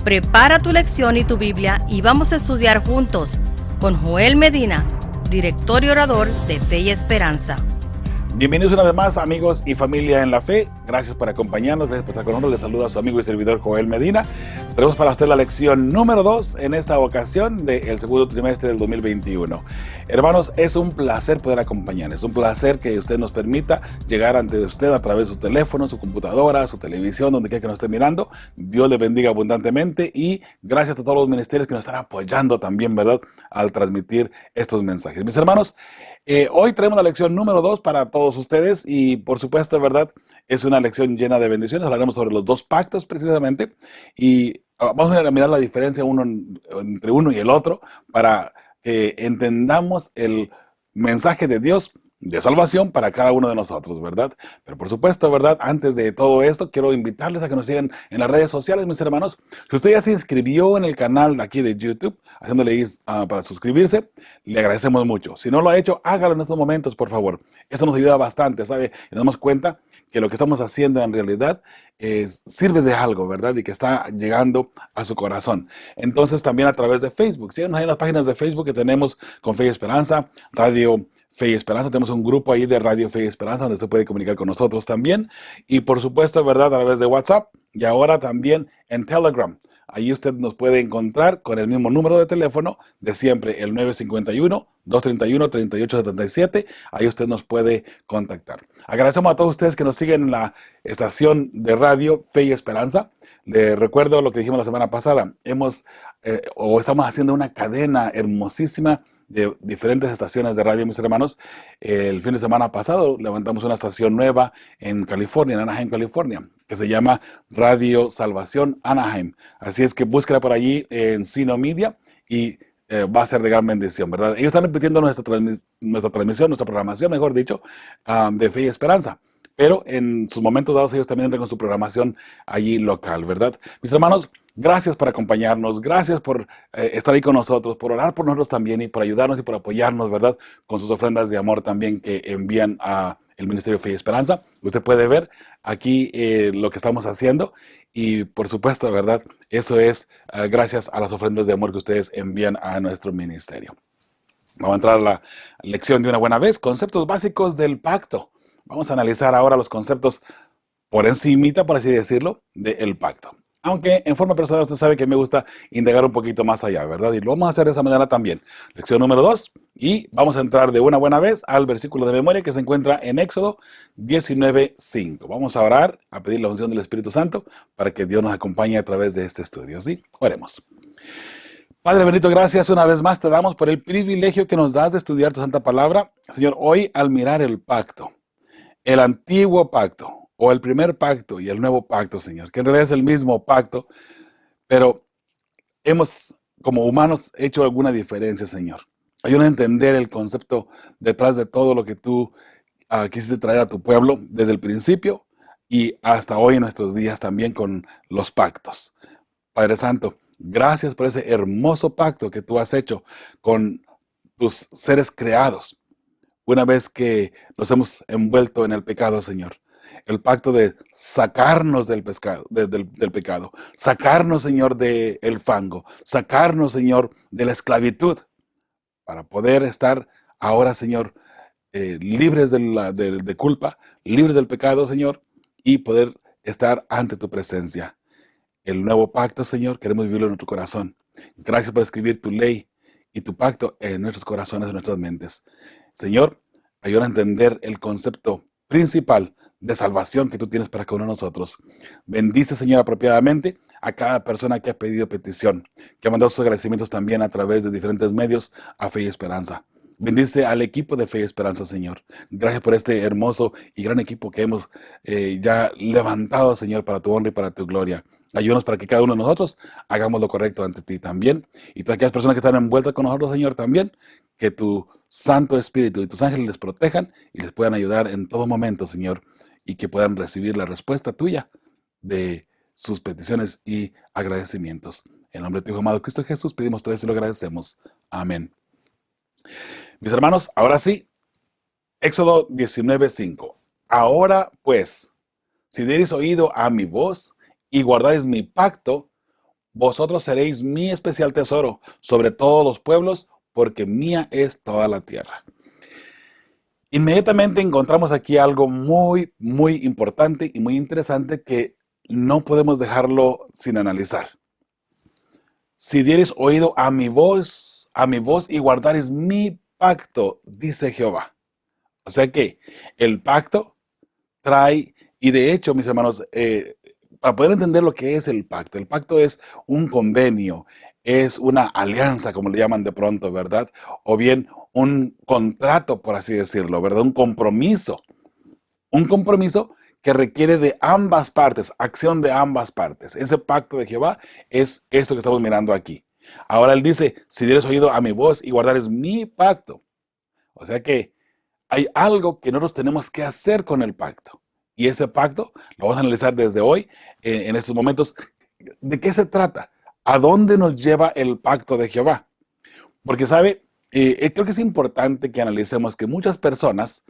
Prepara tu lección y tu Biblia y vamos a estudiar juntos con Joel Medina, director y orador de Fe y Esperanza. Bienvenidos una vez más, amigos y familia en la fe. Gracias por acompañarnos, gracias por estar con nosotros. Les saluda a su amigo y servidor Joel Medina. Tenemos para usted la lección número 2 en esta ocasión del segundo trimestre del 2021. Hermanos, es un placer poder acompañarles. Es un placer que usted nos permita llegar ante usted a través de su teléfono, su computadora, su televisión, donde quiera que nos esté mirando. Dios le bendiga abundantemente y gracias a todos los ministerios que nos están apoyando también, ¿verdad?, al transmitir estos mensajes. Mis hermanos, hoy traemos la lección número 2 para todos ustedes y por supuesto, ¿verdad?, es una lección llena de bendiciones. Hablaremos sobre los dos pactos precisamente y vamos a mirar la diferencia entre uno y el otro para que entendamos el mensaje de Dios de salvación para cada uno de nosotros, ¿verdad? Pero por supuesto, ¿verdad? Antes de todo esto, quiero invitarles a que nos sigan en las redes sociales, mis hermanos. Si usted ya se inscribió en el canal de aquí de YouTube, haciéndole para suscribirse, le agradecemos mucho. Si no lo ha hecho, hágalo en estos momentos, por favor. Eso nos ayuda bastante, ¿sabe? Y nos damos cuenta que lo que estamos haciendo en realidad sirve de algo, ¿verdad? Y que está llegando a su corazón. Entonces, también a través de Facebook. Síganos ahí en las páginas de Facebook que tenemos con Fe y Esperanza, Radio Fe y Esperanza. Tenemos un grupo ahí de Radio Fe y Esperanza donde se puede comunicar con nosotros también. Y por supuesto, ¿verdad?, a través de WhatsApp y ahora también en Telegram. Ahí usted nos puede encontrar con el mismo número de teléfono de siempre, el 951-231-3877. Ahí usted nos puede contactar. Agradecemos a todos ustedes que nos siguen en la estación de radio Fe y Esperanza. Les recuerdo lo que dijimos la semana pasada. Estamos haciendo una cadena hermosísima de diferentes estaciones de radio, mis hermanos. El fin de semana pasado levantamos una estación nueva en California, en Anaheim, California, que se llama Radio Salvación Anaheim. Así es que búsquela por allí en Sino Media y va a ser de gran bendición, ¿verdad? Ellos están repitiendo nuestra transmisión, nuestra programación, mejor dicho, de Fe y Esperanza. Pero en sus momentos dados ellos también entran con su programación allí local, ¿verdad? Mis hermanos, gracias por acompañarnos, gracias por estar ahí con nosotros, por orar por nosotros también y por ayudarnos y por apoyarnos, ¿verdad?, con sus ofrendas de amor también que envían a el Ministerio Fe y Esperanza. Usted puede ver aquí lo que estamos haciendo y por supuesto, ¿verdad?, eso es gracias a las ofrendas de amor que ustedes envían a nuestro ministerio. Vamos a entrar a la lección de una buena vez, conceptos básicos del pacto. Vamos a analizar ahora los conceptos por encimita, por así decirlo, del pacto. Aunque en forma personal usted sabe que me gusta indagar un poquito más allá, ¿verdad? Y lo vamos a hacer de esa manera también. Lección número 2. Y vamos a entrar de una buena vez al versículo de memoria que se encuentra en Éxodo 19:5. Vamos a orar, a pedir la unción del Espíritu Santo para que Dios nos acompañe a través de este estudio, ¿sí? Oremos. Padre bendito, gracias una vez más te damos por el privilegio que nos das de estudiar tu santa palabra. Señor, hoy al mirar el pacto, el antiguo pacto o el primer pacto y el nuevo pacto, Señor, que en realidad es el mismo pacto, pero hemos como humanos hecho alguna diferencia, Señor. Ayúdanos a entender el concepto detrás de todo lo que tú quisiste traer a tu pueblo desde el principio y hasta hoy en nuestros días también con los pactos. Padre Santo, gracias por ese hermoso pacto que tú has hecho con tus seres creados. Una vez que nos hemos envuelto en el pecado, Señor, el pacto de sacarnos del pecado, sacarnos, Señor, del fango, sacarnos, Señor, de la esclavitud, para poder estar ahora, Señor, libres de culpa, libres del pecado, Señor, y poder estar ante tu presencia. El nuevo pacto, Señor, queremos vivirlo en nuestro corazón. Gracias por escribir tu ley y tu pacto en nuestros corazones, en nuestras mentes. Señor, ayúdanos a entender el concepto principal de salvación que tú tienes para cada uno de nosotros. Bendice, Señor, apropiadamente a cada persona que ha pedido petición, que ha mandado sus agradecimientos también a través de diferentes medios a Fe y Esperanza. Bendice al equipo de Fe y Esperanza, Señor. Gracias por este hermoso y gran equipo que hemos ya levantado, Señor, para tu honra y para tu gloria. Ayúdanos para que cada uno de nosotros hagamos lo correcto ante ti también. Y todas aquellas personas que están envueltas con nosotros, Señor, también, que tu Santo Espíritu y tus ángeles les protejan y les puedan ayudar en todo momento, Señor, y que puedan recibir la respuesta tuya de sus peticiones y agradecimientos. En nombre de tu Hijo amado Cristo Jesús pedimos todo esto y lo agradecemos. Amén. Mis hermanos, ahora sí, Éxodo 19:5. Ahora pues, si diereis oído a mi voz y guardáis mi pacto, vosotros seréis mi especial tesoro sobre todos los pueblos, porque mía es toda la tierra. Inmediatamente encontramos aquí algo muy, muy importante y muy interesante que no podemos dejarlo sin analizar. Si dieres oído a mi voz y guardares mi pacto, dice Jehová. O sea que el pacto trae, y de hecho, mis hermanos, para poder entender lo que es el pacto es un convenio, es una alianza, como le llaman de pronto, ¿verdad? O bien un contrato, por así decirlo, ¿verdad? Un compromiso que requiere de ambas partes, acción de ambas partes. Ese pacto de Jehová es eso que estamos mirando aquí. Ahora él dice, si dieres oído a mi voz y guardares mi pacto. O sea que hay algo que nosotros tenemos que hacer con el pacto. Y ese pacto lo vamos a analizar desde hoy, en estos momentos. ¿De qué se trata? ¿A dónde nos lleva el pacto de Jehová? Porque, ¿sabe? Creo que es importante que analicemos que muchas personas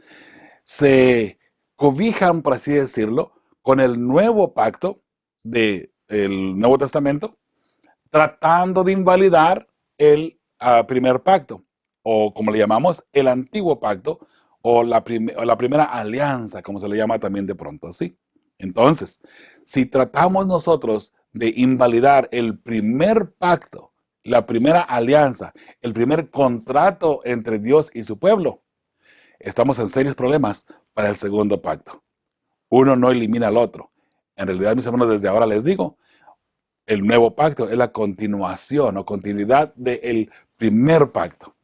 se cobijan, por así decirlo, con el nuevo pacto del Nuevo Testamento, tratando de invalidar el primer pacto, o como le llamamos, el antiguo pacto, o la primera alianza, como se le llama también de pronto así. Entonces, si tratamos nosotros de invalidar el primer pacto, la primera alianza, el primer contrato entre Dios y su pueblo, estamos en serios problemas para el segundo pacto. Uno no elimina al otro. En realidad, mis hermanos, desde ahora les digo, el nuevo pacto es la continuación o continuidad del primer pacto.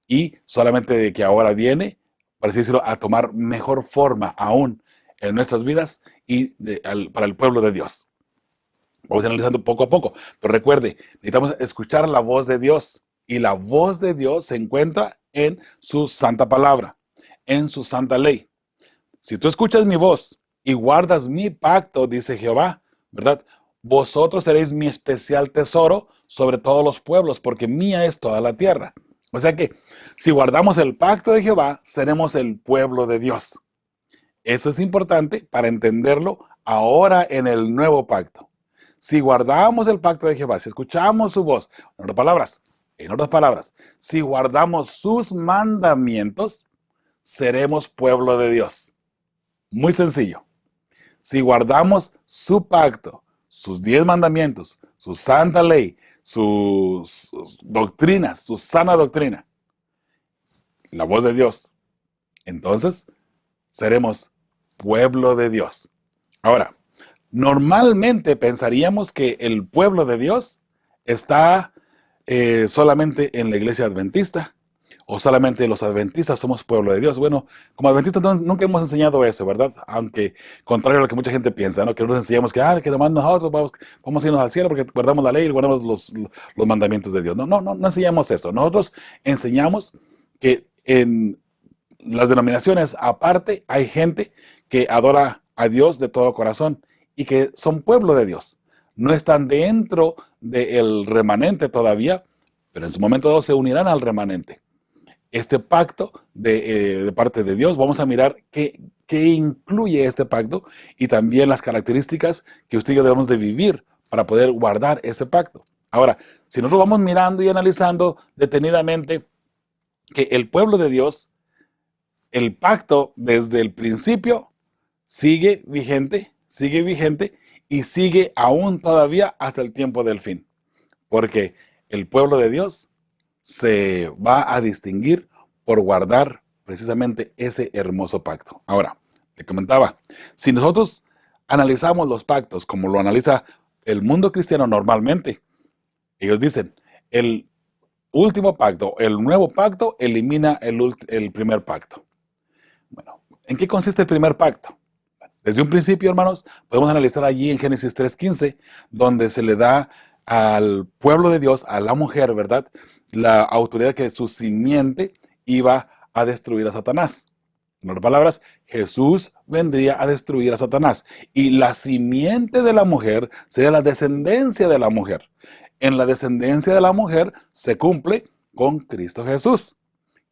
Y solamente de que ahora viene, por así decirlo, a tomar mejor forma aún en nuestras vidas y para el pueblo de Dios. Vamos analizando poco a poco. Pero recuerde, necesitamos escuchar la voz de Dios. Y la voz de Dios se encuentra en su santa palabra, en su santa ley. Si tú escuchas mi voz y guardas mi pacto, dice Jehová, ¿verdad? Vosotros seréis mi especial tesoro sobre todos los pueblos, porque mía es toda la tierra. O sea que, si guardamos el pacto de Jehová, seremos el pueblo de Dios. Eso es importante para entenderlo ahora en el nuevo pacto. Si guardamos el pacto de Jehová, si escuchamos su voz, en otras palabras, si guardamos sus mandamientos, seremos pueblo de Dios. Muy sencillo. Si guardamos su pacto, sus 10 mandamientos, su santa ley, sus doctrinas, su sana doctrina, la voz de Dios, entonces seremos pueblo de Dios. Ahora, normalmente pensaríamos que el pueblo de Dios está solamente en la iglesia adventista, o solamente los adventistas somos pueblo de Dios. Bueno, como adventistas nunca hemos enseñado eso, ¿verdad? Aunque contrario a lo que mucha gente piensa, ¿no? Que nosotros enseñamos que nomás nosotros vamos a irnos al cielo porque guardamos la ley y guardamos los mandamientos de Dios. No enseñamos eso. Nosotros enseñamos que en las denominaciones aparte hay gente que adora a Dios de todo corazón y que son pueblo de Dios. No están dentro del remanente todavía, pero en su momento dado se unirán al remanente. Este pacto de parte de Dios, vamos a mirar qué incluye este pacto y también las características que usted y yo debemos de vivir para poder guardar ese pacto. Ahora, si nosotros vamos mirando y analizando detenidamente que el pueblo de Dios, el pacto desde el principio sigue vigente y sigue aún todavía hasta el tiempo del fin. Porque el pueblo de Dios se va a distinguir por guardar precisamente ese hermoso pacto. Ahora, le comentaba, si nosotros analizamos los pactos como lo analiza el mundo cristiano normalmente, ellos dicen, el último pacto, el nuevo pacto elimina el primer pacto. Bueno, ¿en qué consiste el primer pacto? Desde un principio, hermanos, podemos analizar allí en Génesis 3:15, donde se le da al pueblo de Dios, a la mujer, ¿verdad?, la autoridad que su simiente iba a destruir a Satanás. En otras palabras, Jesús vendría a destruir a Satanás. Y la simiente de la mujer sería la descendencia de la mujer. En la descendencia de la mujer se cumple con Cristo Jesús.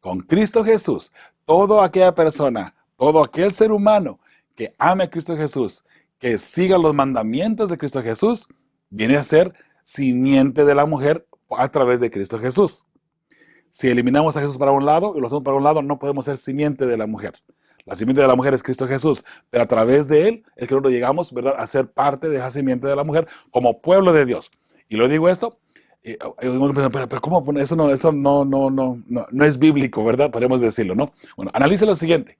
Con Cristo Jesús, toda aquella persona, todo aquel ser humano que ame a Cristo Jesús, que siga los mandamientos de Cristo Jesús, viene a ser simiente de la mujer a través de Cristo Jesús. Si eliminamos a Jesús para un lado y lo hacemos para un lado, no podemos ser simiente de la mujer. La simiente de la mujer es Cristo Jesús, pero a través de Él es que nosotros llegamos, ¿verdad?, a ser parte de esa simiente de la mujer como pueblo de Dios. Y lo digo esto, pero ¿cómo? Eso no es bíblico, ¿verdad? Podemos decirlo, ¿no? Bueno, analice lo siguiente.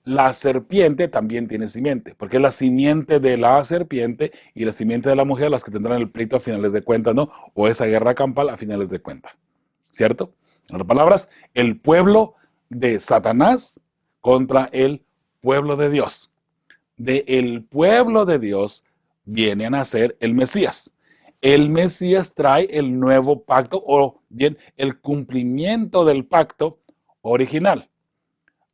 La serpiente también tiene simiente, porque es la simiente de la serpiente y la simiente de la mujer las que tendrán el pleito a finales de cuentas, ¿no? O esa guerra campal a finales de cuentas, ¿cierto? En otras palabras, el pueblo de Satanás contra el pueblo de Dios. De el pueblo de Dios viene a nacer el Mesías. El Mesías trae el nuevo pacto, o bien el cumplimiento del pacto original.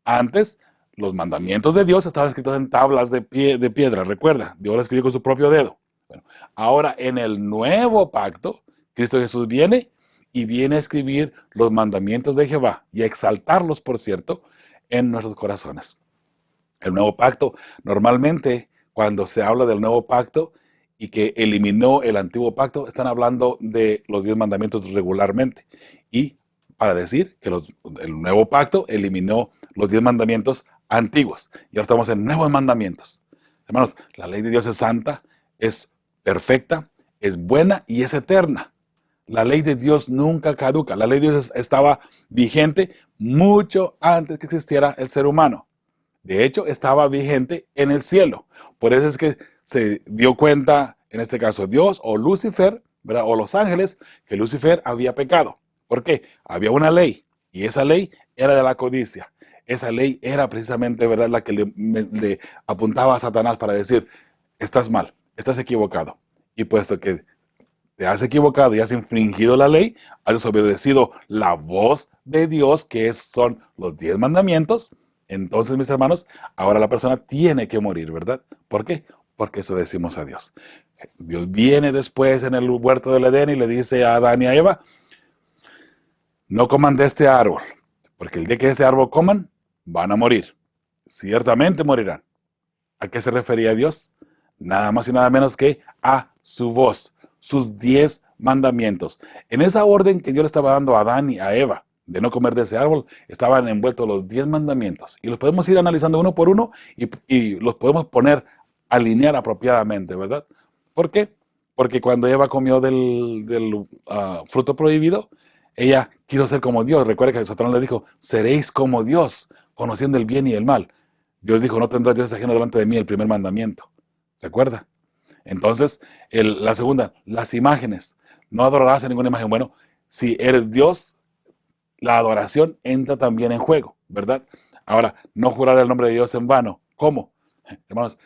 Antes, los mandamientos de Dios estaban escritos en tablas de piedra, recuerda, Dios los escribió con su propio dedo. Bueno, ahora en el nuevo pacto, Cristo Jesús viene y viene a escribir los mandamientos de Jehová y a exaltarlos, por cierto, en nuestros corazones. El nuevo pacto, normalmente cuando se habla del nuevo pacto y que eliminó el antiguo pacto, están hablando de los 10 mandamientos regularmente. Y para decir que el nuevo pacto eliminó los 10 mandamientos antiguos. Y ahora estamos en nuevos mandamientos. Hermanos, la ley de Dios es santa, es perfecta, es buena y es eterna. La ley de Dios nunca caduca. La ley de Dios estaba vigente mucho antes que existiera el ser humano. De hecho, estaba vigente en el cielo. Por eso es que se dio cuenta, en este caso Dios o Lucifer, ¿verdad?, o los ángeles, que Lucifer había pecado. ¿Por qué? Había una ley y esa ley era de la codicia. Esa ley era precisamente, ¿verdad?, la que le apuntaba a Satanás para decir, estás mal, estás equivocado. Y puesto que te has equivocado y has infringido la ley, has desobedecido la voz de Dios, que son los 10 mandamientos, entonces, mis hermanos, ahora la persona tiene que morir, ¿verdad? ¿Por qué? Porque eso decimos a Dios. Dios viene después en el huerto del Edén y le dice a Adán y a Eva, no coman de este árbol, porque el día que este árbol coman, van a morir. Ciertamente morirán. ¿A qué se refería Dios? Nada más y nada menos que a su voz, sus 10 mandamientos. En esa orden que Dios le estaba dando a Adán y a Eva, de no comer de ese árbol, estaban envueltos los 10 mandamientos. Y los podemos ir analizando uno por uno y los podemos alinear apropiadamente, ¿verdad? ¿Por qué? Porque cuando Eva comió del fruto prohibido, ella quiso ser como Dios. Recuerda que Satanás le dijo, seréis como Dios, conociendo el bien y el mal. Dios dijo, no tendrás Dios ajeno delante de mí, el primer mandamiento. ¿Se acuerda? Entonces, la segunda, las imágenes. No adorarás a ninguna imagen. Bueno, si eres Dios, la adoración entra también en juego, ¿verdad? Ahora, no jurar el nombre de Dios en vano. ¿Cómo? Hermanos,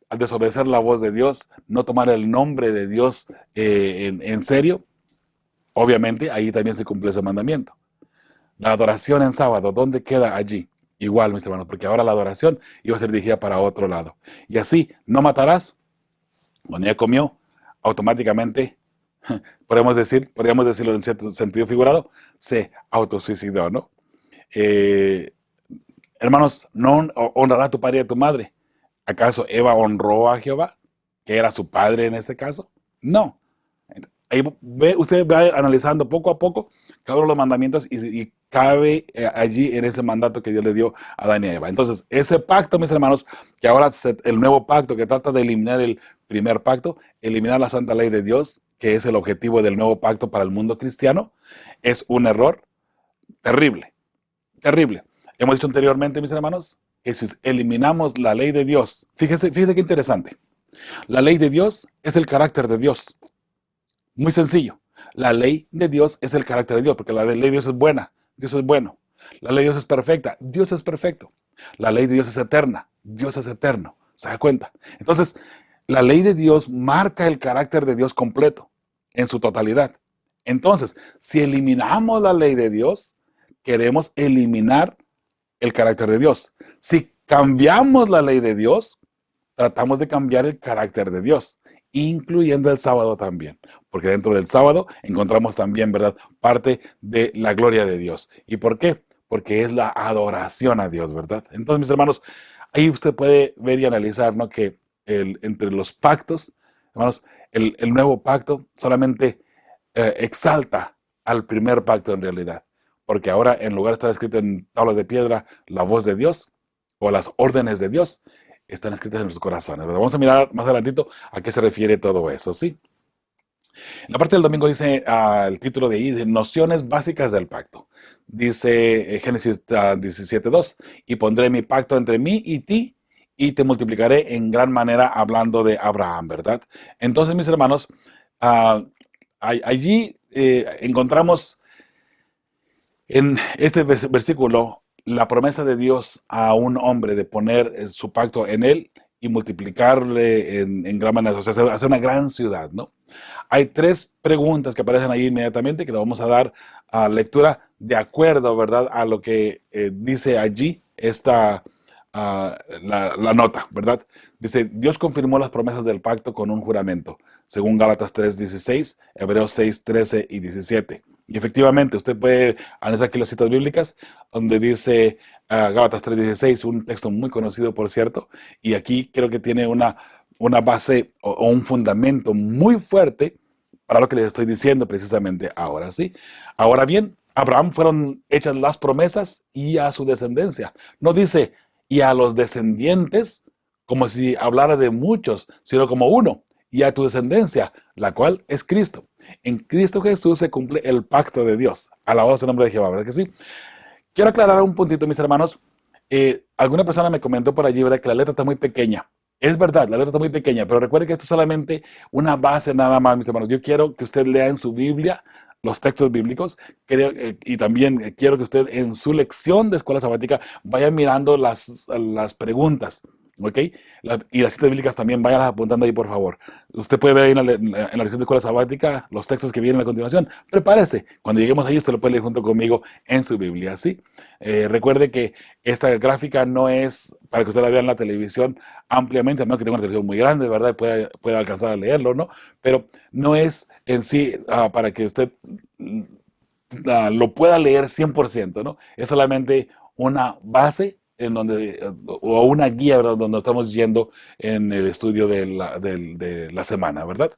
al desobedecer la voz de Dios, no tomar el nombre de Dios en serio, obviamente ahí también se cumple ese mandamiento. La adoración en sábado, ¿dónde queda allí? Igual, mis hermanos, porque ahora la adoración iba a ser dirigida para otro lado. Y así, no matarás. Cuando ella comió, automáticamente, podríamos decirlo en cierto sentido figurado, se autosuicidó, ¿no? Hermanos, no honrará a tu padre y a tu madre. ¿Acaso Eva honró a Jehová, que era su padre en este caso? No. Ahí usted va analizando poco a poco cada uno de los mandamientos y cabe allí en ese mandato que Dios le dio a Adán y a Eva. Entonces, ese pacto, mis hermanos, que ahora el nuevo pacto que trata de eliminar el primer pacto, eliminar la santa ley de Dios, que es el objetivo del nuevo pacto para el mundo cristiano, es un error terrible, terrible. Hemos dicho anteriormente, mis hermanos, que si eliminamos la ley de Dios, fíjese qué interesante. La ley de Dios es el carácter de Dios. Muy sencillo. La ley de Dios es el carácter de Dios, porque la ley de Dios es buena, Dios es bueno. La ley de Dios es perfecta, Dios es perfecto. La ley de Dios es eterna, Dios es eterno. ¿Se da cuenta? Entonces, la ley de Dios marca el carácter de Dios completo, en su totalidad. Entonces, si eliminamos la ley de Dios, queremos eliminar el carácter de Dios. Si cambiamos la ley de Dios, tratamos de cambiar el carácter de Dios, incluyendo el sábado también, porque dentro del sábado encontramos también, ¿verdad?, parte de la gloria de Dios. ¿Y por qué? Porque es la adoración a Dios, ¿verdad? Entonces, mis hermanos, ahí usted puede ver y analizar, ¿no?, que entre los pactos Hermanos, el nuevo pacto solamente exalta al primer pacto en realidad. Porque ahora, en lugar de estar escrito en tablas de piedra, la voz de Dios o las órdenes de Dios están escritas en nuestros corazones, ¿verdad? Vamos a mirar más adelantito a qué se refiere todo eso, ¿sí? En la parte del domingo dice el título de ahí, de nociones básicas del pacto. Dice Génesis 17:2, y pondré mi pacto entre mí y ti, y te multiplicaré en gran manera, hablando de Abraham, ¿verdad? Entonces, mis hermanos, ah, allí encontramos en este versículo la promesa de Dios a un hombre de poner su pacto en él y multiplicarle en gran manera, o sea, hacer una gran ciudad, ¿no? Hay tres preguntas que aparecen ahí inmediatamente que le vamos a dar a lectura de acuerdo, ¿verdad? A lo que dice allí la nota, ¿verdad? Dice, Dios confirmó las promesas del pacto con un juramento, según Gálatas 3:16, Hebreos 6:13 y 17. Y efectivamente, usted puede analizar aquí las citas bíblicas, donde dice Gálatas 3:16, un texto muy conocido, por cierto, y aquí creo que tiene una base o un fundamento muy fuerte para lo que les estoy diciendo precisamente ahora, ¿sí? Ahora bien, a Abraham fueron hechas las promesas y a su descendencia. No dice, y a los descendientes, como si hablara de muchos, sino como uno, y a tu descendencia, la cual es Cristo. En Cristo Jesús se cumple el pacto de Dios. Alabado sea el nombre de Jehová, ¿verdad que sí? Quiero aclarar un puntito, mis hermanos. Alguna persona me comentó por allí, ¿verdad?, que la letra está muy pequeña. Es verdad, la letra está muy pequeña, pero recuerde que esto es solamente una base nada más, mis hermanos. Yo quiero que usted lea en su Biblia los textos bíblicos, y también quiero que usted en su lección de escuela sabática vaya mirando las preguntas, ¿ok? Y las citas bíblicas también, vayan apuntando ahí, por favor. Usted puede ver ahí en la lección de escuela sabática los textos que vienen a continuación. Prepárese. Cuando lleguemos ahí, usted lo puede leer junto conmigo en su Biblia, ¿sí? Recuerde que esta gráfica no es para que usted la vea en la televisión ampliamente, a menos que tenga una televisión muy grande, ¿verdad? Puede alcanzar a leerlo, ¿no? Pero no es en sí para que usted lo pueda leer 100%, ¿no? Es solamente una base en donde, o una guía, ¿verdad?, donde estamos yendo en el estudio de la semana, ¿verdad?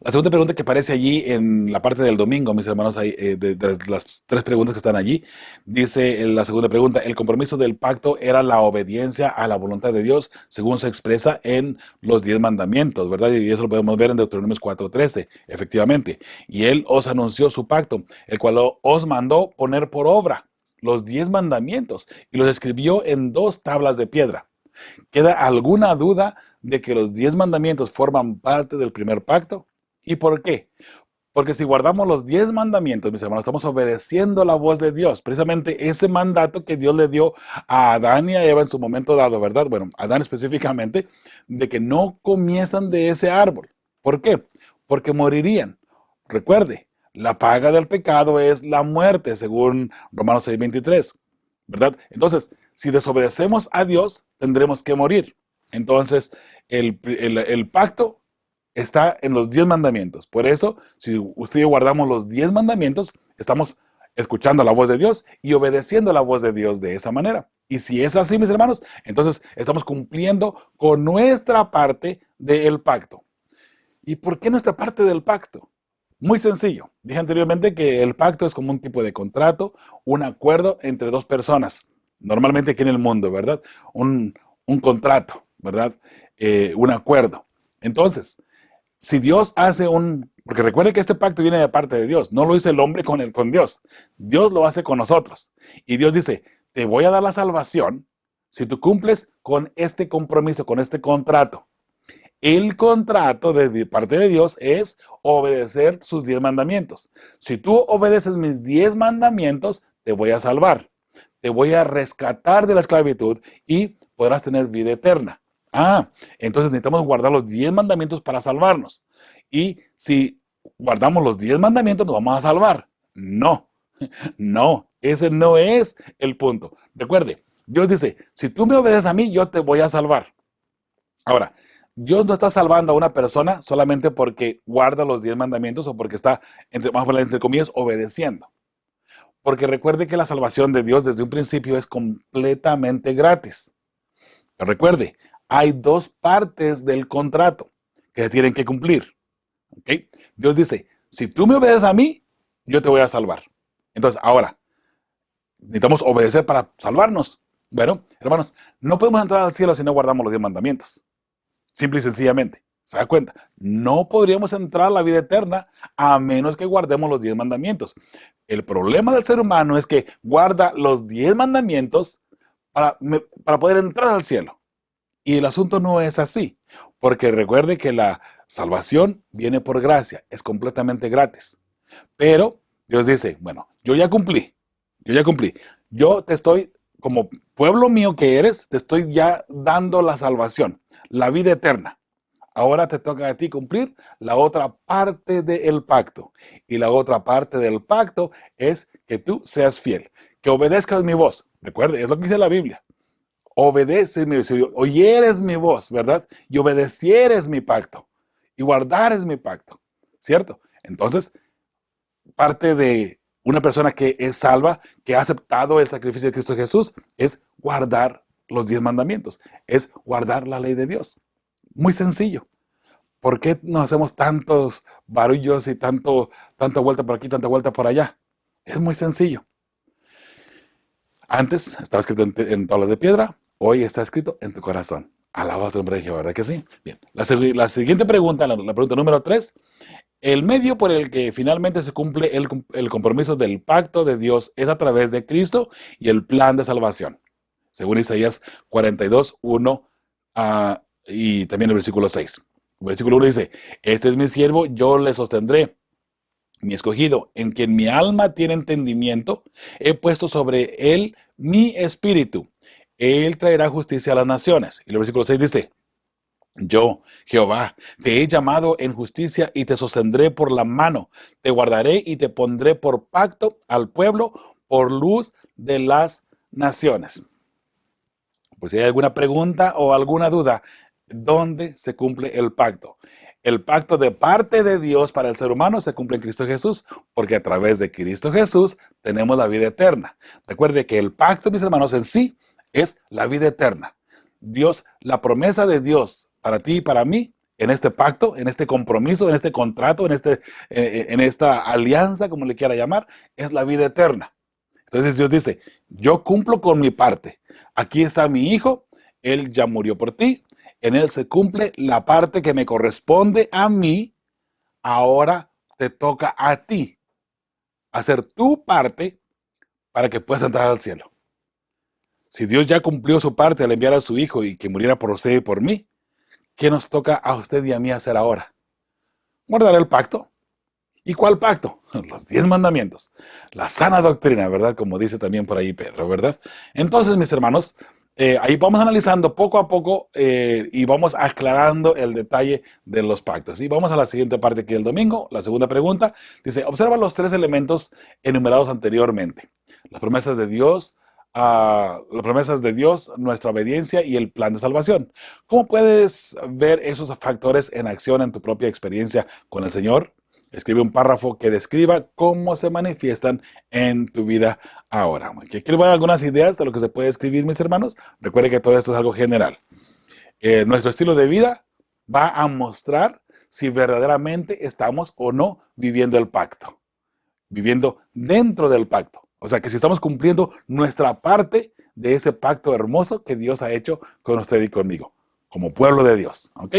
La segunda pregunta que aparece allí en la parte del domingo, mis hermanos, de las tres preguntas que están allí, dice en la segunda pregunta, el compromiso del pacto era la obediencia a la voluntad de Dios, según se expresa en los 10 mandamientos, ¿verdad? Y eso lo podemos ver en Deuteronomio 4:13, efectivamente. Y Él os anunció su pacto, el cual os mandó poner por obra los 10 mandamientos y los escribió en 2 tablas de piedra. ¿Queda alguna duda de que los 10 mandamientos forman parte del primer pacto? ¿Y por qué? Porque si guardamos los 10 mandamientos, mis hermanos, estamos obedeciendo la voz de Dios. Precisamente ese mandato que Dios le dio a Adán y a Eva en su momento dado, ¿verdad? Bueno, a Adán específicamente, de que no comienzan de ese árbol. ¿Por qué? Porque morirían. Recuerde, la paga del pecado es la muerte, según Romanos 6:23, ¿verdad? Entonces, si desobedecemos a Dios, tendremos que morir. Entonces, el pacto está en los 10 mandamientos. Por eso, si usted y yo guardamos los 10 mandamientos, estamos escuchando la voz de Dios y obedeciendo la voz de Dios de esa manera. Y si es así, mis hermanos, entonces estamos cumpliendo con nuestra parte del pacto. ¿Y por qué nuestra parte del pacto? Muy sencillo. Dije anteriormente que el pacto es como un tipo de contrato, un acuerdo entre dos personas. Normalmente aquí en el mundo, ¿verdad? Un contrato, ¿verdad? Un acuerdo. Entonces, si Dios hace porque recuerde que este pacto viene de parte de Dios, no lo hizo el hombre con Dios, Dios lo hace con nosotros. Y Dios dice, te voy a dar la salvación si tú cumples con este compromiso, con este contrato. El contrato de parte de Dios es obedecer sus 10 mandamientos. Si tú obedeces mis 10 mandamientos, te voy a salvar. Te voy a rescatar de la esclavitud y podrás tener vida eterna. Entonces necesitamos guardar los 10 mandamientos para salvarnos. Y si guardamos los 10 mandamientos, nos vamos a salvar. No, no, ese no es el punto. Recuerde, Dios dice, si tú me obedeces a mí, yo te voy a salvar. Ahora, Dios no está salvando a una persona solamente porque guarda los 10 mandamientos o porque está, entre comillas, obedeciendo. Porque recuerde que la salvación de Dios desde un principio es completamente gratis. Pero recuerde, hay 2 partes del contrato, que se tienen que cumplir. ¿Ok? Dios dice, si tú me obedeces a mí, yo te voy a salvar. Entonces, ahora, necesitamos obedecer para salvarnos. Bueno, hermanos, no podemos entrar al cielo si no guardamos los 10 mandamientos. Simple y sencillamente. ¿Se da cuenta? No podríamos entrar a la vida eterna a menos que guardemos los 10 mandamientos. El problema del ser humano es que guarda los 10 mandamientos para poder entrar al cielo. Y el asunto no es así, porque recuerde que la salvación viene por gracia, es completamente gratis. Pero Dios dice, bueno, yo te estoy, como pueblo mío que eres, te estoy ya dando la salvación, la vida eterna. Ahora te toca a ti cumplir la otra parte del pacto. Y la otra parte del pacto es que tú seas fiel, que obedezcas mi voz. Recuerde, es lo que dice la Biblia. Obedece, si oyeres mi voz, ¿verdad? Y obedecieres mi pacto. Y guardares mi pacto. ¿Cierto? Entonces, parte de una persona que es salva, que ha aceptado el sacrificio de Cristo Jesús, es guardar los 10 mandamientos. Es guardar la ley de Dios. Muy sencillo. ¿Por qué nos hacemos tantos barullos y tanta vuelta por aquí, tanta vuelta por allá? Es muy sencillo. Antes estaba escrito en tablas de piedra, hoy está escrito en tu corazón. Alaba el nombre de Jehová, ¿verdad que sí? Bien, la siguiente pregunta, la pregunta número 3. El medio por el que finalmente se cumple el compromiso del pacto de Dios es a través de Cristo y el plan de salvación. Según Isaías 42, 1 y también el versículo 6. El versículo 1 dice, este es mi siervo, yo le sostendré, mi escogido, en quien mi alma tiene entendimiento, he puesto sobre él mi espíritu. Él traerá justicia a las naciones. Y el versículo 6 dice, yo, Jehová, te he llamado en justicia y te sostendré por la mano. Te guardaré y te pondré por pacto al pueblo, por luz de las naciones. Pues si hay alguna pregunta o alguna duda, ¿dónde se cumple el pacto? El pacto de parte de Dios para el ser humano se cumple en Cristo Jesús, porque a través de Cristo Jesús tenemos la vida eterna. Recuerde que el pacto, mis hermanos, en sí es la vida eterna. Dios, la promesa de Dios para ti y para mí, en este pacto, en este compromiso, en este contrato, en esta alianza, como le quiera llamar, es la vida eterna. Entonces Dios dice, yo cumplo con mi parte. Aquí está mi hijo, él ya murió por ti. En él se cumple la parte que me corresponde a mí. Ahora te toca a ti hacer tu parte para que puedas entrar al cielo. Si Dios ya cumplió su parte al enviar a su hijo y que muriera por usted y por mí, ¿qué nos toca a usted y a mí hacer ahora? Guardar el pacto. ¿Y cuál pacto? Los 10 mandamientos. La sana doctrina, ¿verdad? Como dice también por ahí Pedro, ¿verdad? Entonces, mis hermanos, ahí vamos analizando poco a poco y vamos aclarando el detalle de los pactos. Y vamos a la siguiente parte aquí el domingo. La segunda pregunta dice, observa los 3 elementos enumerados anteriormente. Las promesas de Dios, nuestra obediencia y el plan de salvación. ¿Cómo puedes ver esos factores en acción en tu propia experiencia con el Señor? Escribe un párrafo que describa cómo se manifiestan en tu vida ahora. Aquí quiero dar algunas ideas de lo que se puede escribir, mis hermanos. Recuerde que todo esto es algo general. Nuestro estilo de vida va a mostrar si verdaderamente estamos o no viviendo el pacto. Viviendo dentro del pacto. O sea, que si estamos cumpliendo nuestra parte de ese pacto hermoso que Dios ha hecho con usted y conmigo, como pueblo de Dios. ¿Ok?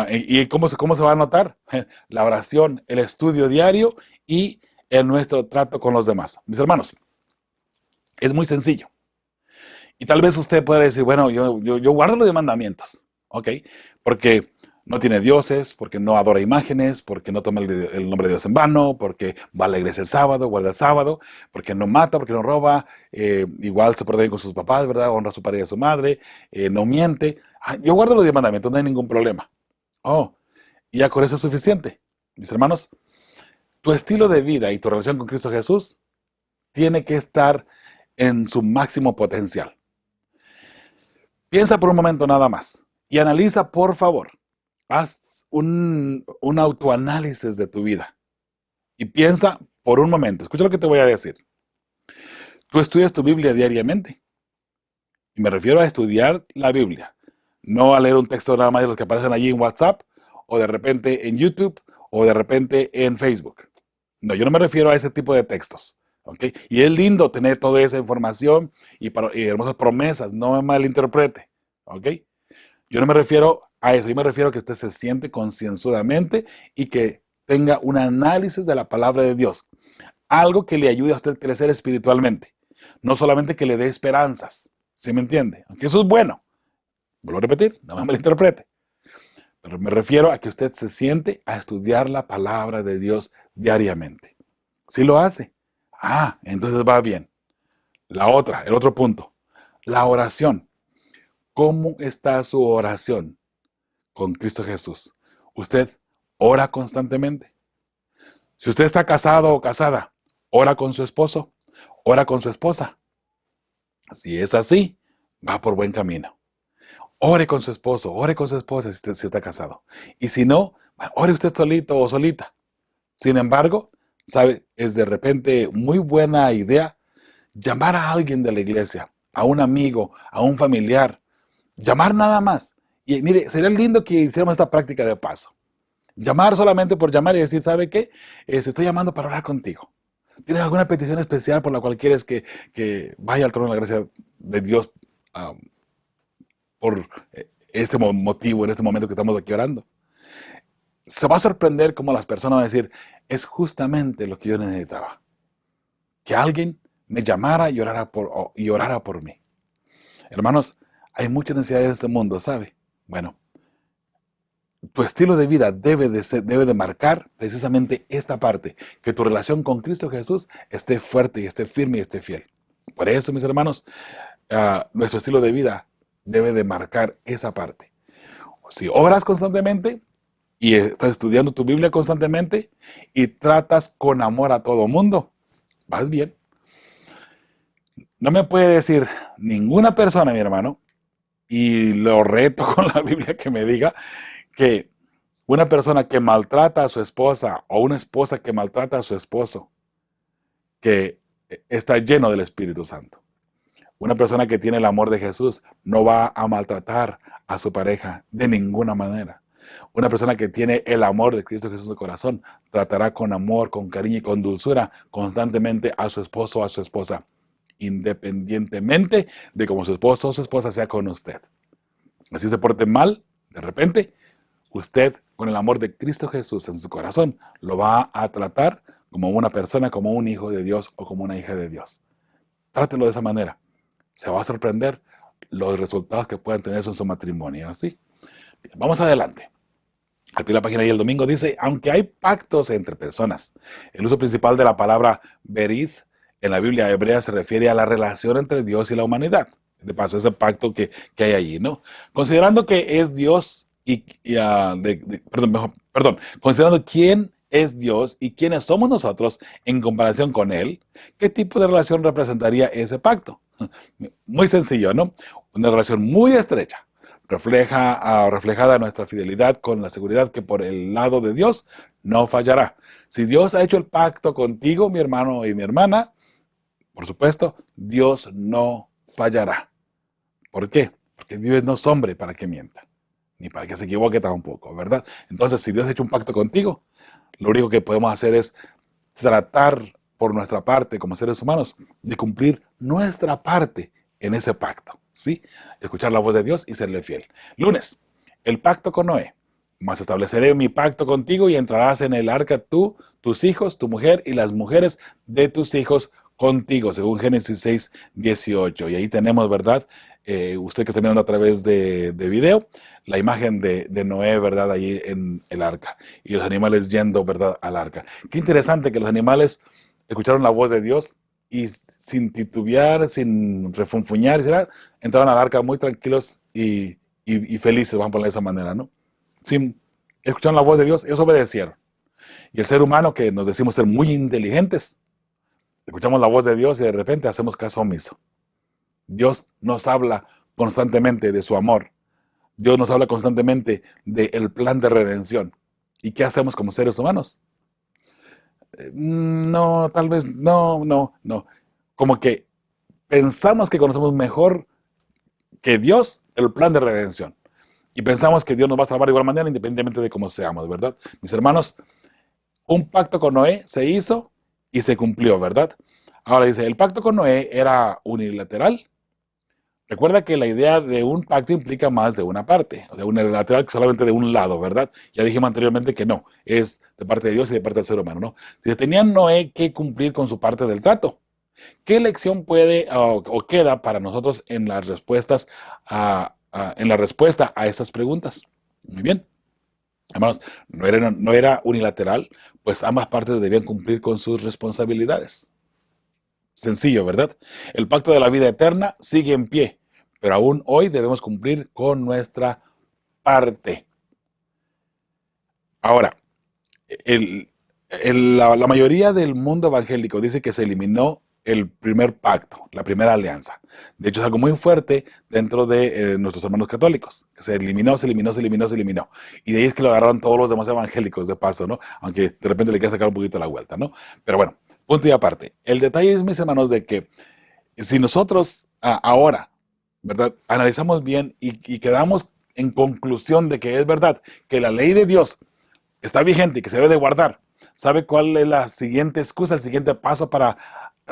¿Y cómo se va a notar? La oración, el estudio diario y en nuestro trato con los demás. Mis hermanos, es muy sencillo. Y tal vez usted pueda decir, bueno, yo guardo los mandamientos, ¿ok? Porque no tiene dioses, porque no adora imágenes, porque no toma el nombre de Dios en vano, porque va a la iglesia el sábado, guarda el sábado, porque no mata, porque no roba, igual se porta bien con sus papás, ¿verdad? Honra a su padre y a su madre, no miente. Yo guardo los 10 mandamientos, no hay ningún problema. Oh, y ya con eso es suficiente. Mis hermanos, tu estilo de vida y tu relación con Cristo Jesús tiene que estar en su máximo potencial. Piensa por un momento nada más y analiza, por favor. Haz un autoanálisis de tu vida. Y piensa por un momento. Escucha lo que te voy a decir. Tú estudias tu Biblia diariamente. Y me refiero a estudiar la Biblia. No a leer un texto nada más de los que aparecen allí en WhatsApp o de repente en YouTube, o de repente en Facebook. No, yo no me refiero a ese tipo de textos. ¿Ok? Y es lindo tener toda esa información y hermosas promesas, no me malinterprete. ¿Ok? Yo no me refiero a eso, yo me refiero a que usted se siente concienzudamente y que tenga un análisis de la palabra de Dios. Algo que le ayude a usted a crecer espiritualmente. No solamente que le dé esperanzas. ¿Sí me entiende? Aunque eso es bueno. Vuelvo a repetir, no me malinterprete. Pero me refiero a que usted se siente a estudiar la palabra de Dios diariamente. Si lo hace, entonces va bien. El otro punto, la oración. ¿Cómo está su oración con Cristo Jesús? ¿Usted ora constantemente? Si usted está casado o casada, ¿ora con su esposo? ¿Ora con su esposa? Si es así, va por buen camino. Ore con su esposo, ore con su esposa si está casado. Y si no, bueno, ore usted solito o solita. Sin embargo, sabe, es de repente muy buena idea llamar a alguien de la iglesia, a un amigo, a un familiar, llamar nada más. Y mire, sería lindo que hiciéramos esta práctica de paso. Llamar solamente por llamar y decir, ¿sabe qué? Estoy llamando para orar contigo. ¿Tienes alguna petición especial por la cual quieres que vaya al trono de la gracia de Dios por este motivo, en este momento que estamos aquí orando? Se va a sorprender cómo las personas van a decir, es justamente lo que yo necesitaba. Que alguien me llamara y orara por mí. Hermanos, hay muchas necesidades en este mundo, ¿sabe? Bueno, tu estilo de vida debe de marcar precisamente esta parte, que tu relación con Cristo Jesús esté fuerte y esté firme y esté fiel. Por eso, mis hermanos, nuestro estilo de vida debe de marcar esa parte. Si oras constantemente y estás estudiando tu Biblia constantemente y tratas con amor a todo mundo, vas bien. No me puede decir ninguna persona, mi hermano, y lo reto con la Biblia que me diga que una persona que maltrata a su esposa o una esposa que maltrata a su esposo, que está lleno del Espíritu Santo. Una persona que tiene el amor de Jesús no va a maltratar a su pareja de ninguna manera. Una persona que tiene el amor de Cristo Jesús en su corazón tratará con amor, con cariño y con dulzura constantemente a su esposo o a su esposa, independientemente de cómo su esposo o su esposa sea con usted. Así se porte mal, de repente, usted con el amor de Cristo Jesús en su corazón lo va a tratar como una persona, como un hijo de Dios o como una hija de Dios. Trátelo de esa manera. Se va a sorprender los resultados que puedan tener en su matrimonio. ¿Sí? Vamos adelante. Al pie de la página y el domingo dice, aunque hay pactos entre personas, el uso principal de la palabra berith en la Biblia hebrea se refiere a la relación entre Dios y la humanidad. De paso, ese pacto que hay allí, ¿no? Considerando que es Dios considerando quién es Dios y quiénes somos nosotros en comparación con Él, ¿qué tipo de relación representaría ese pacto? Muy sencillo, ¿no? Una relación muy estrecha, reflejada nuestra fidelidad con la seguridad que por el lado de Dios no fallará. Si Dios ha hecho el pacto contigo, mi hermano y mi hermana, por supuesto, Dios no fallará. ¿Por qué? Porque Dios no es hombre para que mienta, ni para que se equivoque tampoco, ¿verdad? Entonces, si Dios ha hecho un pacto contigo, lo único que podemos hacer es tratar por nuestra parte, como seres humanos, de cumplir nuestra parte en ese pacto, ¿sí? Escuchar la voz de Dios y serle fiel. Lunes, el pacto con Noé. Mas estableceré mi pacto contigo y entrarás en el arca tú, tus hijos, tu mujer y las mujeres de tus hijos contigo, según Génesis 6, 18. Y ahí tenemos, ¿verdad? Usted que está mirando a través de video, la imagen de Noé, ¿verdad? Allí en el arca. Y los animales yendo, ¿verdad? Al arca. Qué interesante que los animales escucharon la voz de Dios y sin titubear, sin refunfuñar, entraron al arca muy tranquilos y felices, vamos a ponerlo de esa manera, ¿no? Sin escucharon la voz de Dios, ellos obedecieron. Y el ser humano, que nos decimos ser muy inteligentes, escuchamos la voz de Dios y de repente hacemos caso omiso. Dios nos habla constantemente de su amor. Dios nos habla constantemente del plan de redención. ¿Y qué hacemos como seres humanos? No, tal vez, no. Como que pensamos que conocemos mejor que Dios el plan de redención. Y pensamos que Dios nos va a salvar de igual manera, independientemente de cómo seamos, ¿verdad? Mis hermanos, un pacto con Noé se hizo y se cumplió, ¿verdad? Ahora dice, el pacto con Noé era unilateral. Recuerda que la idea de un pacto implica más de una parte, o sea, unilateral solamente de un lado, ¿verdad? Ya dijimos anteriormente que no, es de parte de Dios y de parte del ser humano, ¿no? Dice, tenía Noé que cumplir con su parte del trato. ¿Qué lección puede o queda para nosotros en las respuestas en la respuesta a estas preguntas? Muy bien. Hermanos, no era unilateral, pues ambas partes debían cumplir con sus responsabilidades. Sencillo, ¿verdad? El pacto de la vida eterna sigue en pie, pero aún hoy debemos cumplir con nuestra parte. Ahora, la mayoría del mundo evangélico dice que se eliminó el primer pacto, la primera alianza. De hecho, es algo muy fuerte dentro de nuestros hermanos católicos, que se eliminó, se eliminó, se eliminó, se eliminó. Y de ahí es que lo agarraron todos los demás evangélicos de paso, ¿no? Aunque de repente le quiera sacar un poquito la vuelta, ¿no? Pero bueno, punto y aparte. El detalle es, mis hermanos, de que si nosotros ahora, ¿verdad? Analizamos bien y quedamos en conclusión de que es verdad que la ley de Dios está vigente y que se debe de guardar. ¿Sabe cuál es la siguiente excusa, el siguiente paso para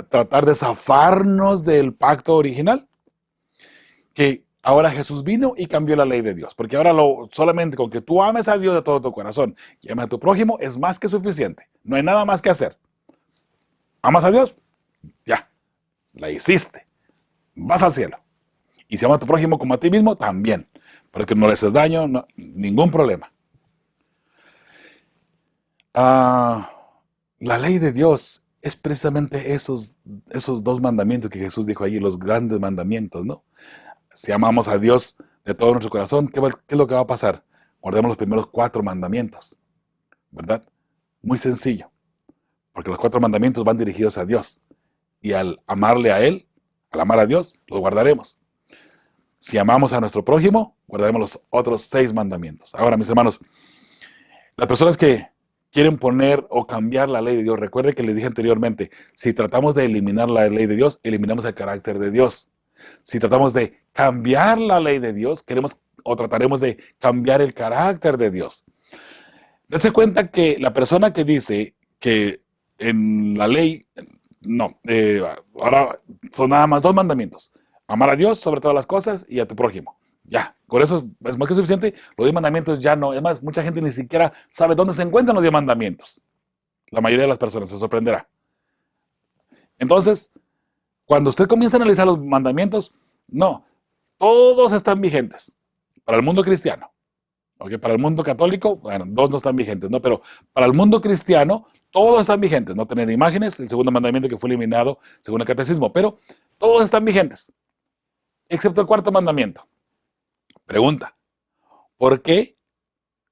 tratar de zafarnos del pacto original? Que ahora Jesús vino y cambió la ley de Dios. Porque ahora solamente con que tú ames a Dios de todo tu corazón y ames a tu prójimo es más que suficiente. No hay nada más que hacer. ¿Amas a Dios? Ya, la hiciste. Vas al cielo. Y si amas a tu prójimo como a ti mismo, también. Porque no le haces daño, no, ningún problema. La ley de Dios es precisamente esos dos mandamientos que Jesús dijo allí, los grandes mandamientos, ¿no? Si amamos a Dios de todo nuestro corazón, ¿qué es lo que va a pasar? Guardemos los primeros 4 mandamientos, ¿verdad? Muy sencillo, porque los 4 mandamientos van dirigidos a Dios. Y al amarle a Él, al amar a Dios, los guardaremos. Si amamos a nuestro prójimo, guardaremos los otros 6 mandamientos. Ahora, mis hermanos, las personas que quieren poner o cambiar la ley de Dios, recuerde que les dije anteriormente, si tratamos de eliminar la ley de Dios, eliminamos el carácter de Dios. Si tratamos de cambiar la ley de Dios, queremos o trataremos de cambiar el carácter de Dios. Dense cuenta que la persona que dice que en la ley, no, ahora son nada más 2 mandamientos. Amar a Dios sobre todas las cosas y a tu prójimo. Ya, con eso es más que suficiente. Los 10 mandamientos ya no. Es más, mucha gente ni siquiera sabe dónde se encuentran los 10 mandamientos. La mayoría de las personas se sorprenderá. Entonces, cuando usted comienza a analizar los mandamientos, no, todos están vigentes para el mundo cristiano. ¿Okay? Para el mundo católico, bueno, 2 no están vigentes, ¿no? Pero para el mundo cristiano, todos están vigentes. No tener imágenes, el segundo mandamiento que fue eliminado según el catecismo, pero todos están vigentes, excepto el 4º mandamiento. Pregunta, ¿por qué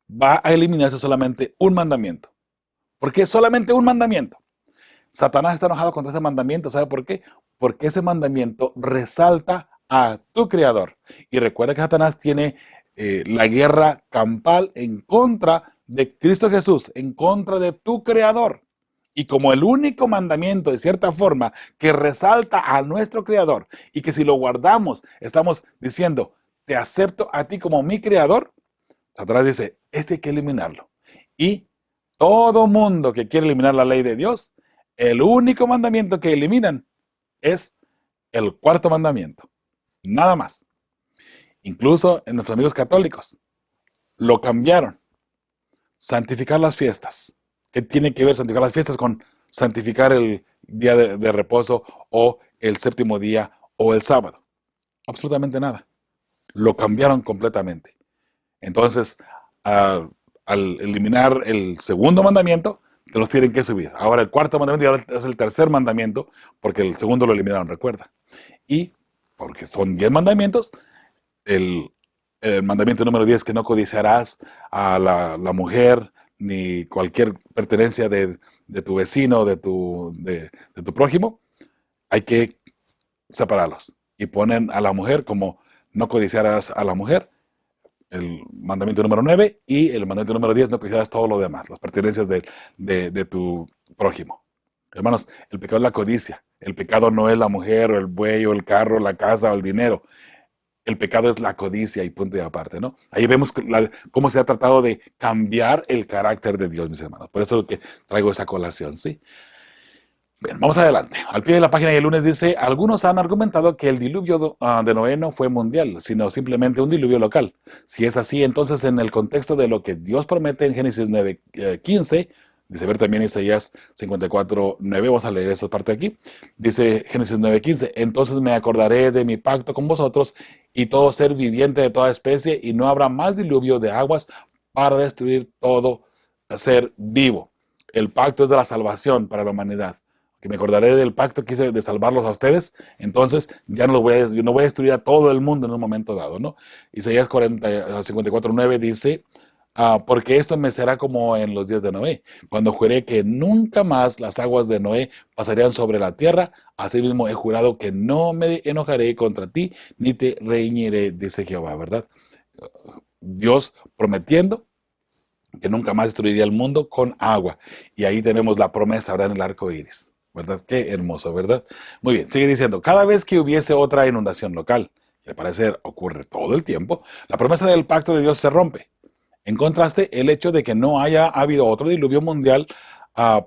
va a eliminarse solamente un mandamiento? ¿Por qué solamente un mandamiento? Satanás está enojado contra ese mandamiento, ¿sabe por qué? Porque ese mandamiento resalta a tu Creador. Y recuerda que Satanás tiene la guerra campal en contra de Cristo Jesús, en contra de tu Creador. Y como el único mandamiento, de cierta forma, que resalta a nuestro Creador y que si lo guardamos, estamos diciendo, te acepto a ti como mi Creador, Satanás dice, este hay que eliminarlo. Y todo mundo que quiere eliminar la ley de Dios, el único mandamiento que eliminan es el 4º mandamiento. Nada más. Incluso en nuestros amigos católicos lo cambiaron. Santificar las fiestas. ¿Qué tiene que ver santificar las fiestas con santificar el día de reposo o el 7º día o el sábado? Absolutamente nada. Lo cambiaron completamente. Entonces, al eliminar el 2º mandamiento, te los tienen que subir. Ahora el 4º mandamiento y ahora es el 3er mandamiento, porque el 2º lo eliminaron, recuerda. Y porque son 10 mandamientos, el mandamiento número 10, que no codiciarás a la mujer, ni cualquier pertenencia de tu vecino, de tu prójimo, hay que separarlos. Y ponen a la mujer como no codiciarás a la mujer, el mandamiento número 9, y el mandamiento número 10, no codiciarás todo lo demás, las pertenencias de tu prójimo. Hermanos, el pecado es la codicia. El pecado no es la mujer, o el buey, o el carro, la casa, o el dinero. el pecado es la codicia y punto y aparte, ¿no? Ahí vemos cómo se ha tratado de cambiar el carácter de Dios, mis hermanos. Por eso es que traigo esa colación, ¿sí? Bien, vamos adelante. Al pie de la página del lunes dice, algunos han argumentado que el diluvio de Noé no fue mundial, sino simplemente un diluvio local. Si es así, entonces en el contexto de lo que Dios promete en Génesis 9:15, dice ver también Isaías 54:9, vamos a leer esa parte aquí, dice Génesis 9:15, entonces me acordaré de mi pacto con vosotros y todo ser viviente de toda especie, y no habrá más diluvio de aguas para destruir todo ser vivo. El pacto es de la salvación para la humanidad. Que me acordaré del pacto que hice de salvarlos a ustedes, entonces ya no yo no voy a destruir a todo el mundo en un momento dado, ¿no? Isaías 54:9 dice, porque esto me será como en los días de Noé, cuando juré que nunca más las aguas de Noé pasarían sobre la tierra, asimismo he jurado que no me enojaré contra ti, ni te reñiré, dice Jehová, ¿verdad? Dios prometiendo que nunca más destruiría el mundo con agua. Y ahí tenemos la promesa ahora en el arco iris. ¿Verdad? Qué hermoso, ¿verdad? Muy bien, sigue diciendo, cada vez que hubiese otra inundación local, y al parecer ocurre todo el tiempo, la promesa del pacto de Dios se rompe. En contraste, el hecho de que no haya habido otro diluvio mundial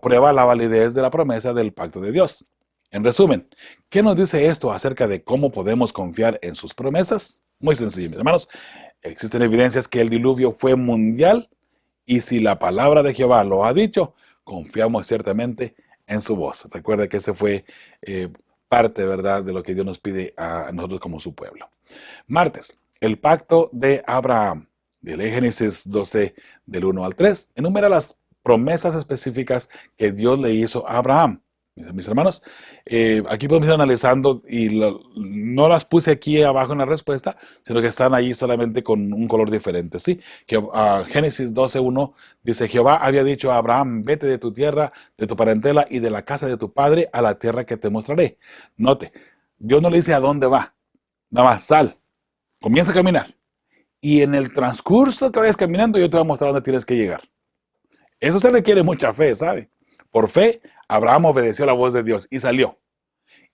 prueba la validez de la promesa del pacto de Dios. En resumen, ¿qué nos dice esto acerca de cómo podemos confiar en sus promesas? Muy sencillo, mis hermanos. Existen evidencias que el diluvio fue mundial y si la palabra de Jehová lo ha dicho, confiamos ciertamente en su voz. Recuerda que ese fue parte, ¿verdad?, de lo que Dios nos pide a nosotros como su pueblo. Martes, el pacto de Abraham. De Génesis 12, del 1 al 3, enumera las promesas específicas que Dios le hizo a Abraham. Mis hermanos, aquí podemos ir analizando y no las puse aquí abajo en la respuesta, sino que están ahí solamente con un color diferente, ¿sí? Génesis 12:1 dice, Jehová había dicho a Abraham, vete de tu tierra, de tu parentela y de la casa de tu padre a la tierra que te mostraré. Note, Dios no le dice a dónde va, nada más sal, comienza a caminar. Y en el transcurso que vayas caminando, yo te voy a mostrar dónde tienes que llegar. Eso se requiere mucha fe, ¿sabe? Por fe, Abraham obedeció la voz de Dios y salió.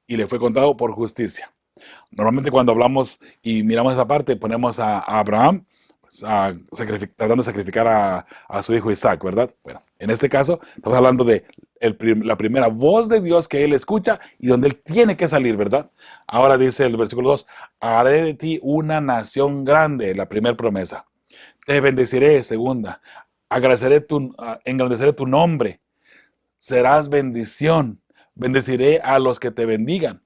Y le fue contado por justicia. Normalmente cuando hablamos y miramos esa parte, ponemos a Abraham tratando de sacrificar a su hijo Isaac, ¿verdad? Bueno, en este caso, estamos hablando de la primera voz de Dios que él escucha y donde él tiene que salir, ¿verdad? Ahora dice el versículo 2, haré de ti una nación grande, la primera promesa. Te bendeciré, segunda. Engrandeceré tu nombre. Serás bendición. Bendeciré a los que te bendigan.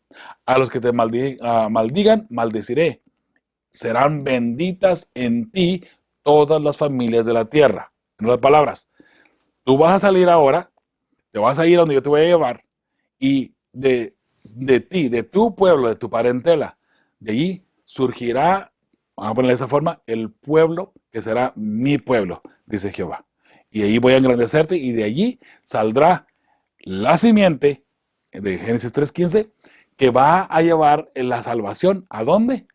A los que te maldigan, maldeciré. Serán benditas en ti todas las familias de la tierra. En otras palabras, tú vas a salir ahora, te vas a ir a donde yo te voy a llevar, y de ti, de tu pueblo, de tu parentela, de allí surgirá, vamos a ponerle de esa forma, el pueblo que será mi pueblo, dice Jehová. Y allí voy a engrandecerte, y de allí saldrá la simiente de Génesis 3:15, que va a llevar la salvación, ¿a dónde?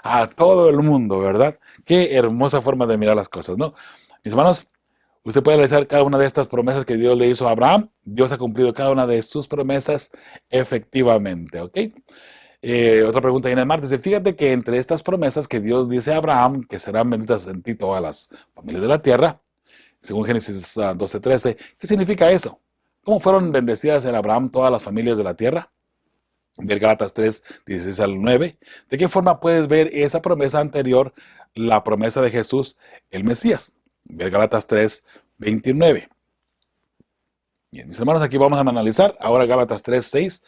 A todo el mundo, ¿verdad? Qué hermosa forma de mirar las cosas, ¿no? Mis hermanos, usted puede realizar cada una de estas promesas que Dios le hizo a Abraham. Dios ha cumplido cada una de sus promesas efectivamente, ¿ok? Otra pregunta en el martes. Fíjate que entre estas promesas que Dios dice a Abraham, que serán benditas en ti todas las familias de la tierra, según Génesis 12:13, ¿qué significa eso? ¿Cómo fueron bendecidas en Abraham todas las familias de la tierra? Ver Gálatas 3:16 al 9. ¿De qué forma puedes ver esa promesa anterior, la promesa de Jesús, el Mesías? Ver Gálatas 3:29. Bien, mis hermanos, aquí vamos a analizar ahora Gálatas 3:6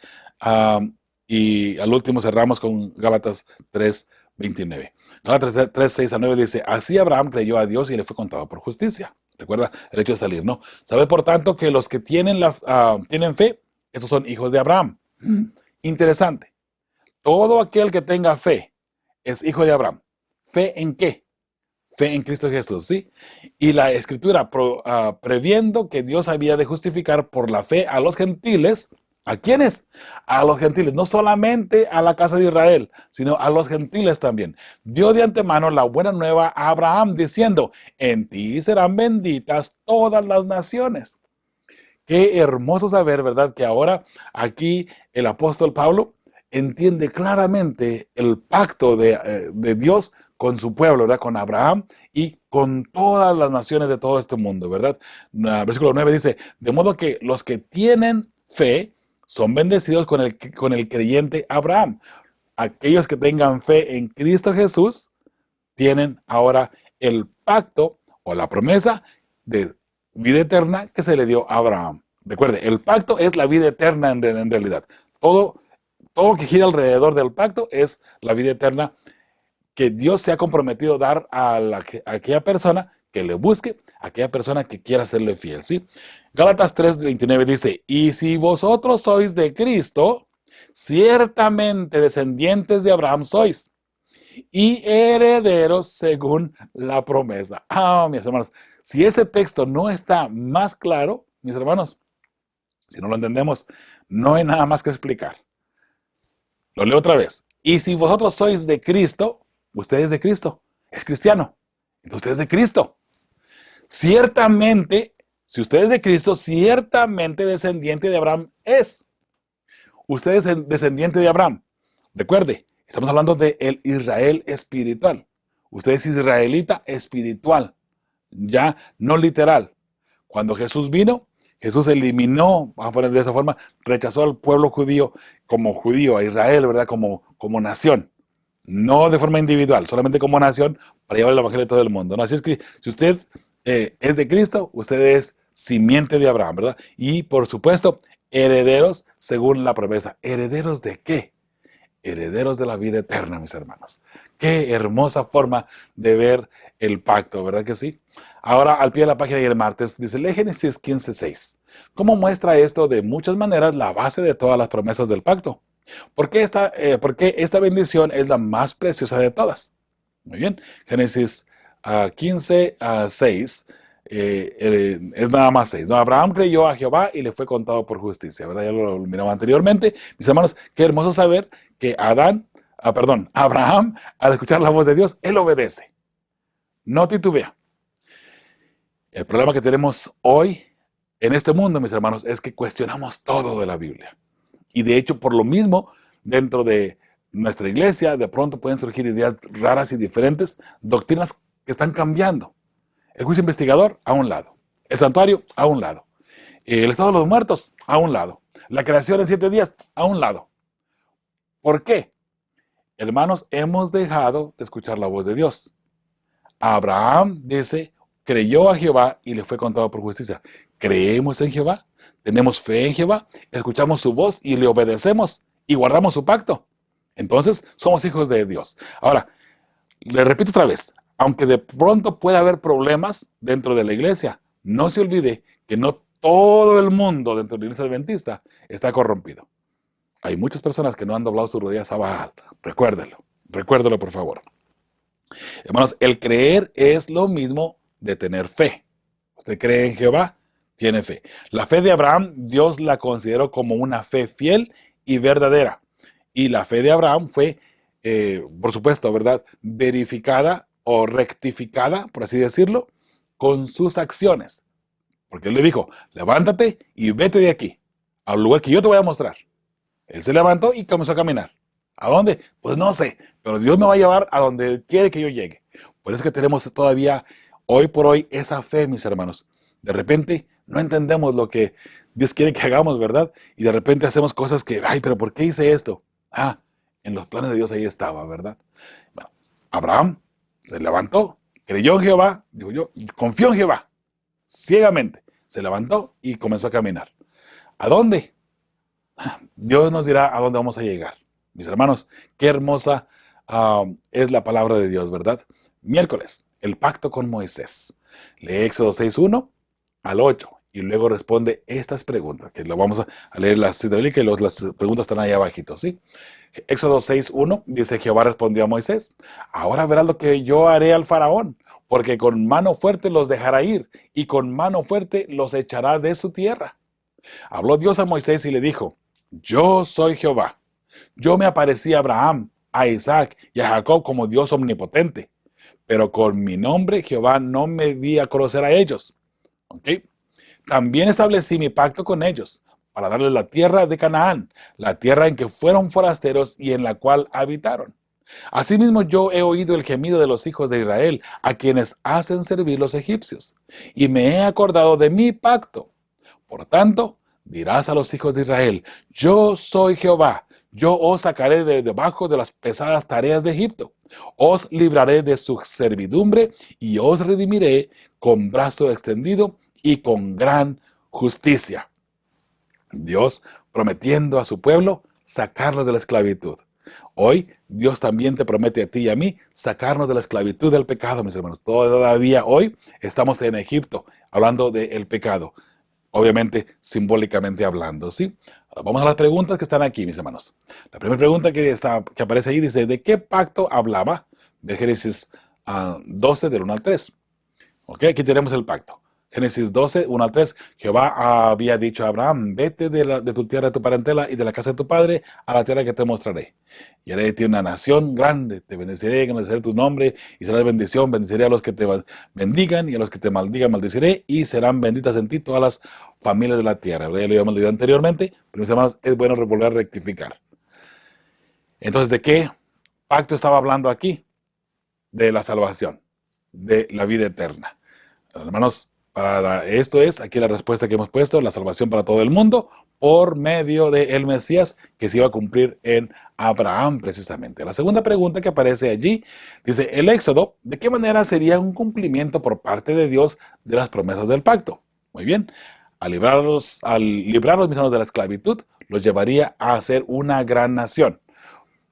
y al último cerramos con Gálatas 3:29. Gálatas 3:6 al 9 dice, así Abraham creyó a Dios y le fue contado por justicia. Recuerda el hecho de salir, ¿no? Sabe por tanto que los que tienen fe, estos son hijos de Abraham. Interesante. Todo aquel que tenga fe es hijo de Abraham. ¿Fe en qué? Fe en Cristo Jesús, ¿sí? Y la Escritura, previendo que Dios había de justificar por la fe a los gentiles. ¿A quiénes? A los gentiles, no solamente a la casa de Israel, sino a los gentiles también. Dio de antemano la buena nueva a Abraham, diciendo, en ti serán benditas todas las naciones. Qué hermoso saber, ¿verdad? Que ahora aquí el apóstol Pablo entiende claramente el pacto de Dios con su pueblo, ¿verdad? Con Abraham y con todas las naciones de todo este mundo, ¿verdad? Versículo 9 dice, de modo que los que tienen fe son bendecidos con el creyente Abraham. Aquellos que tengan fe en Cristo Jesús tienen ahora el pacto o la promesa de vida eterna que se le dio a Abraham. Recuerde, el pacto es la vida eterna en realidad. Todo lo que gira alrededor del pacto es la vida eterna que Dios se ha comprometido a dar a aquella persona que le busque, a aquella persona que quiera serle fiel, ¿sí? Gálatas 3:29 dice, y si vosotros sois de Cristo, ciertamente descendientes de Abraham sois, y herederos según la promesa. Mis hermanos, si ese texto no está más claro, mis hermanos, si no lo entendemos, no hay nada más que explicar. Lo leo otra vez. Y si vosotros sois de Cristo, usted es de Cristo, es cristiano, entonces usted es de Cristo. Ciertamente, si usted es de Cristo, ciertamente descendiente de Abraham es. Usted es descendiente de Abraham. Recuerde, estamos hablando de el Israel espiritual. Usted es israelita espiritual, ya no literal. Cuando Jesús vino, Jesús eliminó, vamos a poner de esa forma, rechazó al pueblo judío como judío, a Israel, ¿verdad? Como nación. No de forma individual, solamente como nación para llevar el evangelio a todo el mundo, ¿no? Así es que si usted es de Cristo, usted es simiente de Abraham, ¿verdad? Y por supuesto, herederos según la promesa. ¿Herederos de qué? Herederos de la vida eterna, mis hermanos. Qué hermosa forma de ver el pacto, ¿verdad que sí? Ahora, al pie de la página y el martes, dice Génesis 15:6. ¿Cómo muestra esto de muchas maneras la base de todas las promesas del pacto? ¿Por qué esta bendición es la más preciosa de todas? Muy bien, Génesis 15:6 es nada más 6. ¿No? Abraham creyó a Jehová y le fue contado por justicia, ¿verdad? Ya lo miramos anteriormente. Mis hermanos, qué hermoso saber que Abraham, al escuchar la voz de Dios, él obedece. No titubea. El problema que tenemos hoy en este mundo, mis hermanos, es que cuestionamos todo de la Biblia. Y de hecho, por lo mismo, dentro de nuestra iglesia, de pronto pueden surgir ideas raras y diferentes, doctrinas que están cambiando. El juicio investigador, a un lado. El santuario, a un lado. El estado de los muertos, a un lado. La creación en 7 días, a un lado. ¿Por qué? Hermanos, hemos dejado de escuchar la voz de Dios. Abraham dice, creyó a Jehová y le fue contado por justicia. Creemos en Jehová, tenemos fe en Jehová, escuchamos su voz y le obedecemos y guardamos su pacto. Entonces, somos hijos de Dios. Ahora, le repito otra vez, aunque de pronto pueda haber problemas dentro de la iglesia, no se olvide que no todo el mundo dentro de la iglesia adventista está corrompido. Hay muchas personas que no han doblado sus rodillas a Baal. Recuérdelo por favor. Hermanos, el creer es lo mismo de tener fe. Usted cree en Jehová, tiene fe. La fe de Abraham, Dios la consideró como una fe fiel y verdadera. Y la fe de Abraham fue, por supuesto, ¿verdad?, verificada o rectificada, por así decirlo, con sus acciones. Porque él le dijo, levántate y vete de aquí, al lugar que yo te voy a mostrar. Él se levantó y comenzó a caminar. ¿A dónde? Pues no sé, pero Dios me va a llevar a donde quiere que yo llegue. Por eso es que tenemos todavía, hoy por hoy, esa fe, mis hermanos. De repente, no entendemos lo que Dios quiere que hagamos, ¿verdad? Y de repente hacemos cosas que, pero ¿por qué hice esto? En los planes de Dios ahí estaba, ¿verdad? Bueno, Abraham se levantó, creyó en Jehová, digo yo, confió en Jehová, ciegamente. Se levantó y comenzó a caminar. ¿A dónde? Dios nos dirá a dónde vamos a llegar. Mis hermanos, qué hermosa es la palabra de Dios, ¿verdad? Miércoles, el pacto con Moisés. Lee Éxodo 6:1 al 8 y luego responde estas preguntas, que lo vamos a leer la cita bíblica y las preguntas están ahí abajito, ¿sí? Éxodo 6:1 dice, Jehová respondió a Moisés, ahora verás lo que yo haré al faraón, porque con mano fuerte los dejará ir y con mano fuerte los echará de su tierra. Habló Dios a Moisés y le dijo, yo soy Jehová. Yo me aparecí a Abraham, a Isaac y a Jacob como Dios omnipotente, pero con mi nombre Jehová no me di a conocer a ellos. ¿Ok? También establecí mi pacto con ellos, para darles la tierra de Canaán, la tierra en que fueron forasteros y en la cual habitaron. Asimismo yo he oído el gemido de los hijos de Israel, a quienes hacen servir los egipcios, y me he acordado de mi pacto. Por tanto, dirás a los hijos de Israel, yo soy Jehová, yo os sacaré de debajo de las pesadas tareas de Egipto, os libraré de su servidumbre y os redimiré con brazo extendido y con gran justicia. Dios prometiendo a su pueblo sacarlos de la esclavitud. Hoy Dios también te promete a ti y a mí sacarnos de la esclavitud del pecado, mis hermanos. Todavía hoy estamos en Egipto hablando del pecado. Obviamente, simbólicamente hablando, ¿sí? Ahora vamos a las preguntas que están aquí, mis hermanos. La primera pregunta que aparece ahí dice, ¿de qué pacto hablaba? De Génesis 12, del 1 al 3. ¿Ok? Aquí tenemos el pacto. Génesis 12, 1 al 3. Jehová había dicho a Abraham, vete de tu tierra, de tu parentela y de la casa de tu padre a la tierra que te mostraré. Y haré de ti una nación grande, te bendeciré, engrandeceré tu nombre y serás bendición. Bendeciré a los que te bendigan y a los que te maldigan, maldeciré y serán benditas en ti todas las familias de la tierra. Ya lo habíamos leído anteriormente, pero mis hermanos, es bueno volver a rectificar. Entonces, ¿de qué pacto estaba hablando aquí? De la salvación, de la vida eterna. Hermanos, para esto es aquí la respuesta que hemos puesto, la salvación para todo el mundo por medio del Mesías que se iba a cumplir en Abraham precisamente. La segunda pregunta que aparece allí dice, el Éxodo, ¿de qué manera sería un cumplimiento por parte de Dios de las promesas del pacto? Muy bien, al librar los mis hermanos de la esclavitud, los llevaría a ser una gran nación,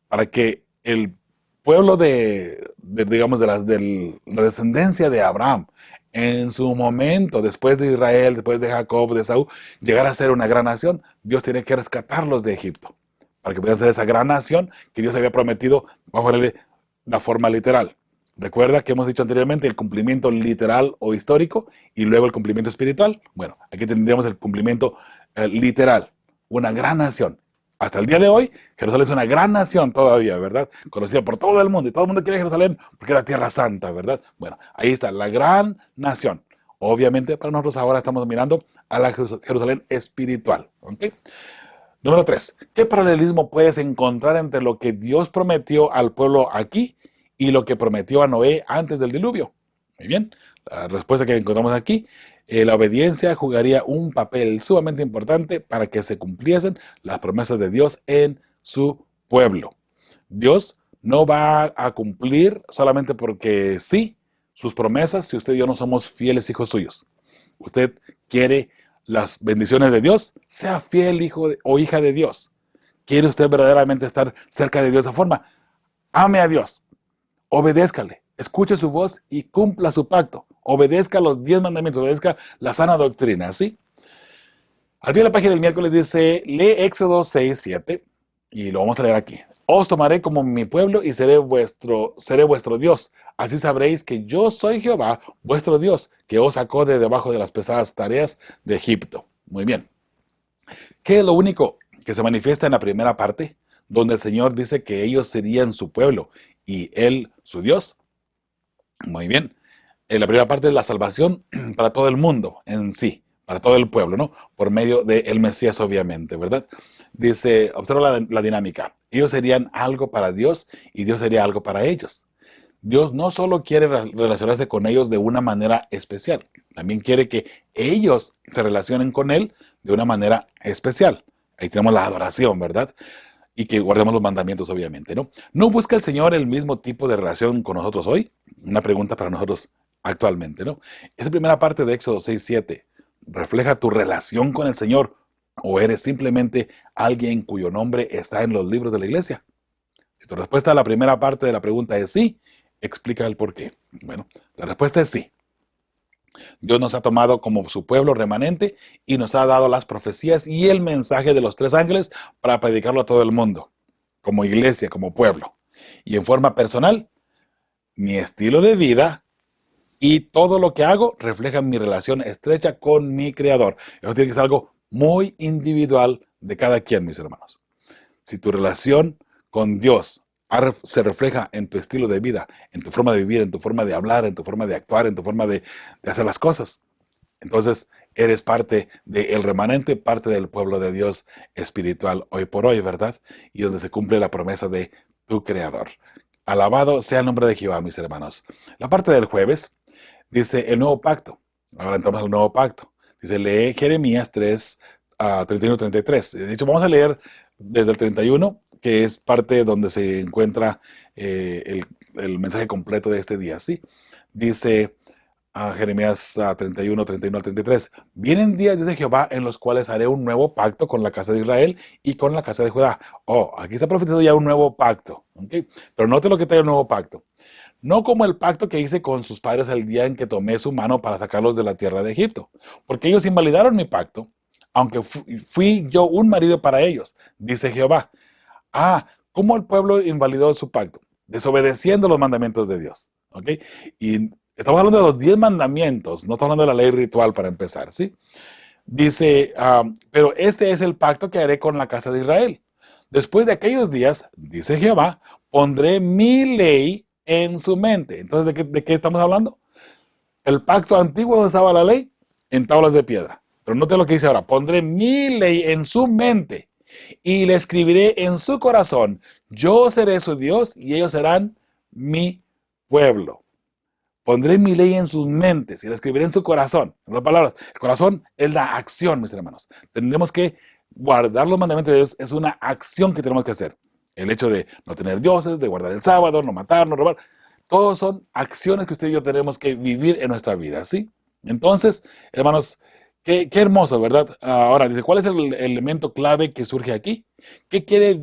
para que el pueblo digamos, de la descendencia de Abraham, en su momento, después de Israel, después de Jacob, de Saúl, llegar a ser una gran nación, Dios tiene que rescatarlos de Egipto, para que puedan ser esa gran nación que Dios había prometido, vamos a ponerle la forma literal. Recuerda que hemos dicho anteriormente el cumplimiento literal o histórico y luego el cumplimiento espiritual. Bueno, aquí tendríamos el cumplimiento literal, una gran nación. Hasta el día de hoy, Jerusalén es una gran nación todavía, ¿verdad? Conocida por todo el mundo. Y todo el mundo quiere Jerusalén porque era tierra santa, ¿verdad? Bueno, ahí está, la gran nación. Obviamente, para nosotros ahora estamos mirando a la Jerusalén espiritual. ¿Ok? Número 3. ¿Qué paralelismo puedes encontrar entre lo que Dios prometió al pueblo aquí y lo que prometió a Noé antes del diluvio? Muy bien. La respuesta que encontramos aquí, la obediencia jugaría un papel sumamente importante para que se cumpliesen las promesas de Dios en su pueblo. Dios no va a cumplir solamente porque sí sus promesas si usted y yo no somos fieles hijos suyos. Usted quiere las bendiciones de Dios, sea fiel hijo o hija de Dios. ¿Quiere usted verdaderamente estar cerca de Dios de esa forma? Ame a Dios, obedézcale, escuche su voz y cumpla su pacto. Obedezca los 10 mandamientos, obedezca la sana doctrina, ¿sí? Al pie de la página del miércoles dice, lee Éxodo 6, 7, y lo vamos a leer aquí. Os tomaré como mi pueblo y seré vuestro Dios. Así sabréis que yo soy Jehová, vuestro Dios, que os sacó de debajo de las pesadas tareas de Egipto. Muy bien. ¿Qué es lo único que se manifiesta en la primera parte, donde el Señor dice que ellos serían su pueblo y Él su Dios? Muy bien. La primera parte es la salvación para todo el mundo en sí, para todo el pueblo, ¿no? Por medio del Mesías, obviamente, ¿verdad? Dice, observa la dinámica. Ellos serían algo para Dios y Dios sería algo para ellos. Dios no solo quiere relacionarse con ellos de una manera especial, también quiere que ellos se relacionen con Él de una manera especial. Ahí tenemos la adoración, ¿verdad? Y que guardemos los mandamientos, obviamente, ¿no? ¿No busca el Señor el mismo tipo de relación con nosotros hoy? Una pregunta para nosotros actualmente, ¿no? Esa primera parte de Éxodo 6:7 refleja tu relación con el Señor, o eres simplemente alguien cuyo nombre está en los libros de la iglesia. Si tu respuesta a la primera parte de la pregunta es sí, explica el por qué. Bueno, la respuesta es sí. Dios nos ha tomado como su pueblo remanente y nos ha dado las profecías y el mensaje de los 3 ángeles para predicarlo a todo el mundo, como iglesia, como pueblo. Y en forma personal, mi estilo de vida y todo lo que hago refleja mi relación estrecha con mi Creador. Eso tiene que ser algo muy individual de cada quien, mis hermanos. Si tu relación con Dios se refleja en tu estilo de vida, en tu forma de vivir, en tu forma de hablar, en tu forma de actuar, en tu forma de hacer las cosas, entonces eres parte del remanente, parte del pueblo de Dios espiritual hoy por hoy, ¿verdad? Y donde se cumple la promesa de tu Creador. Alabado sea el nombre de Jehová, mis hermanos. La parte del jueves dice el nuevo pacto. Ahora entramos al nuevo pacto. Dice, lee Jeremías 3, 31-33. De hecho, vamos a leer desde el 31, que es parte donde se encuentra el mensaje completo de este día, ¿sí? Dice Jeremías 31 al 33. Vienen días, dice Jehová, en los cuales haré un nuevo pacto con la casa de Israel y con la casa de Judá. Oh, aquí está profetizado ya un nuevo pacto, ¿ok? Pero note lo que trae el nuevo pacto. No como el pacto que hice con sus padres el día en que tomé su mano para sacarlos de la tierra de Egipto, porque ellos invalidaron mi pacto, aunque fui yo un marido para ellos, dice Jehová. ¿Cómo el pueblo invalidó su pacto? Desobedeciendo los mandamientos de Dios, ¿ok? Y estamos hablando de los 10 mandamientos, no estamos hablando de la ley ritual para empezar, ¿sí? Dice, pero este es el pacto que haré con la casa de Israel. Después de aquellos días, dice Jehová, pondré mi ley en su mente. Entonces, ¿de qué estamos hablando? El pacto antiguo donde estaba la ley, en tablas de piedra. Pero note lo que dice ahora, pondré mi ley en su mente y le escribiré en su corazón. Yo seré su Dios y ellos serán mi pueblo. Pondré mi ley en sus mentes y la escribiré en su corazón. En otras palabras, el corazón es la acción, mis hermanos. Tenemos que guardar los mandamientos de Dios, es una acción que tenemos que hacer. El hecho de no tener dioses, de guardar el sábado, no matar, no robar, todos son acciones que usted y yo tenemos que vivir en nuestra vida, ¿sí? Entonces, hermanos, qué hermoso, ¿verdad? Ahora, dice, ¿cuál es el elemento clave que surge aquí? ¿Qué quiere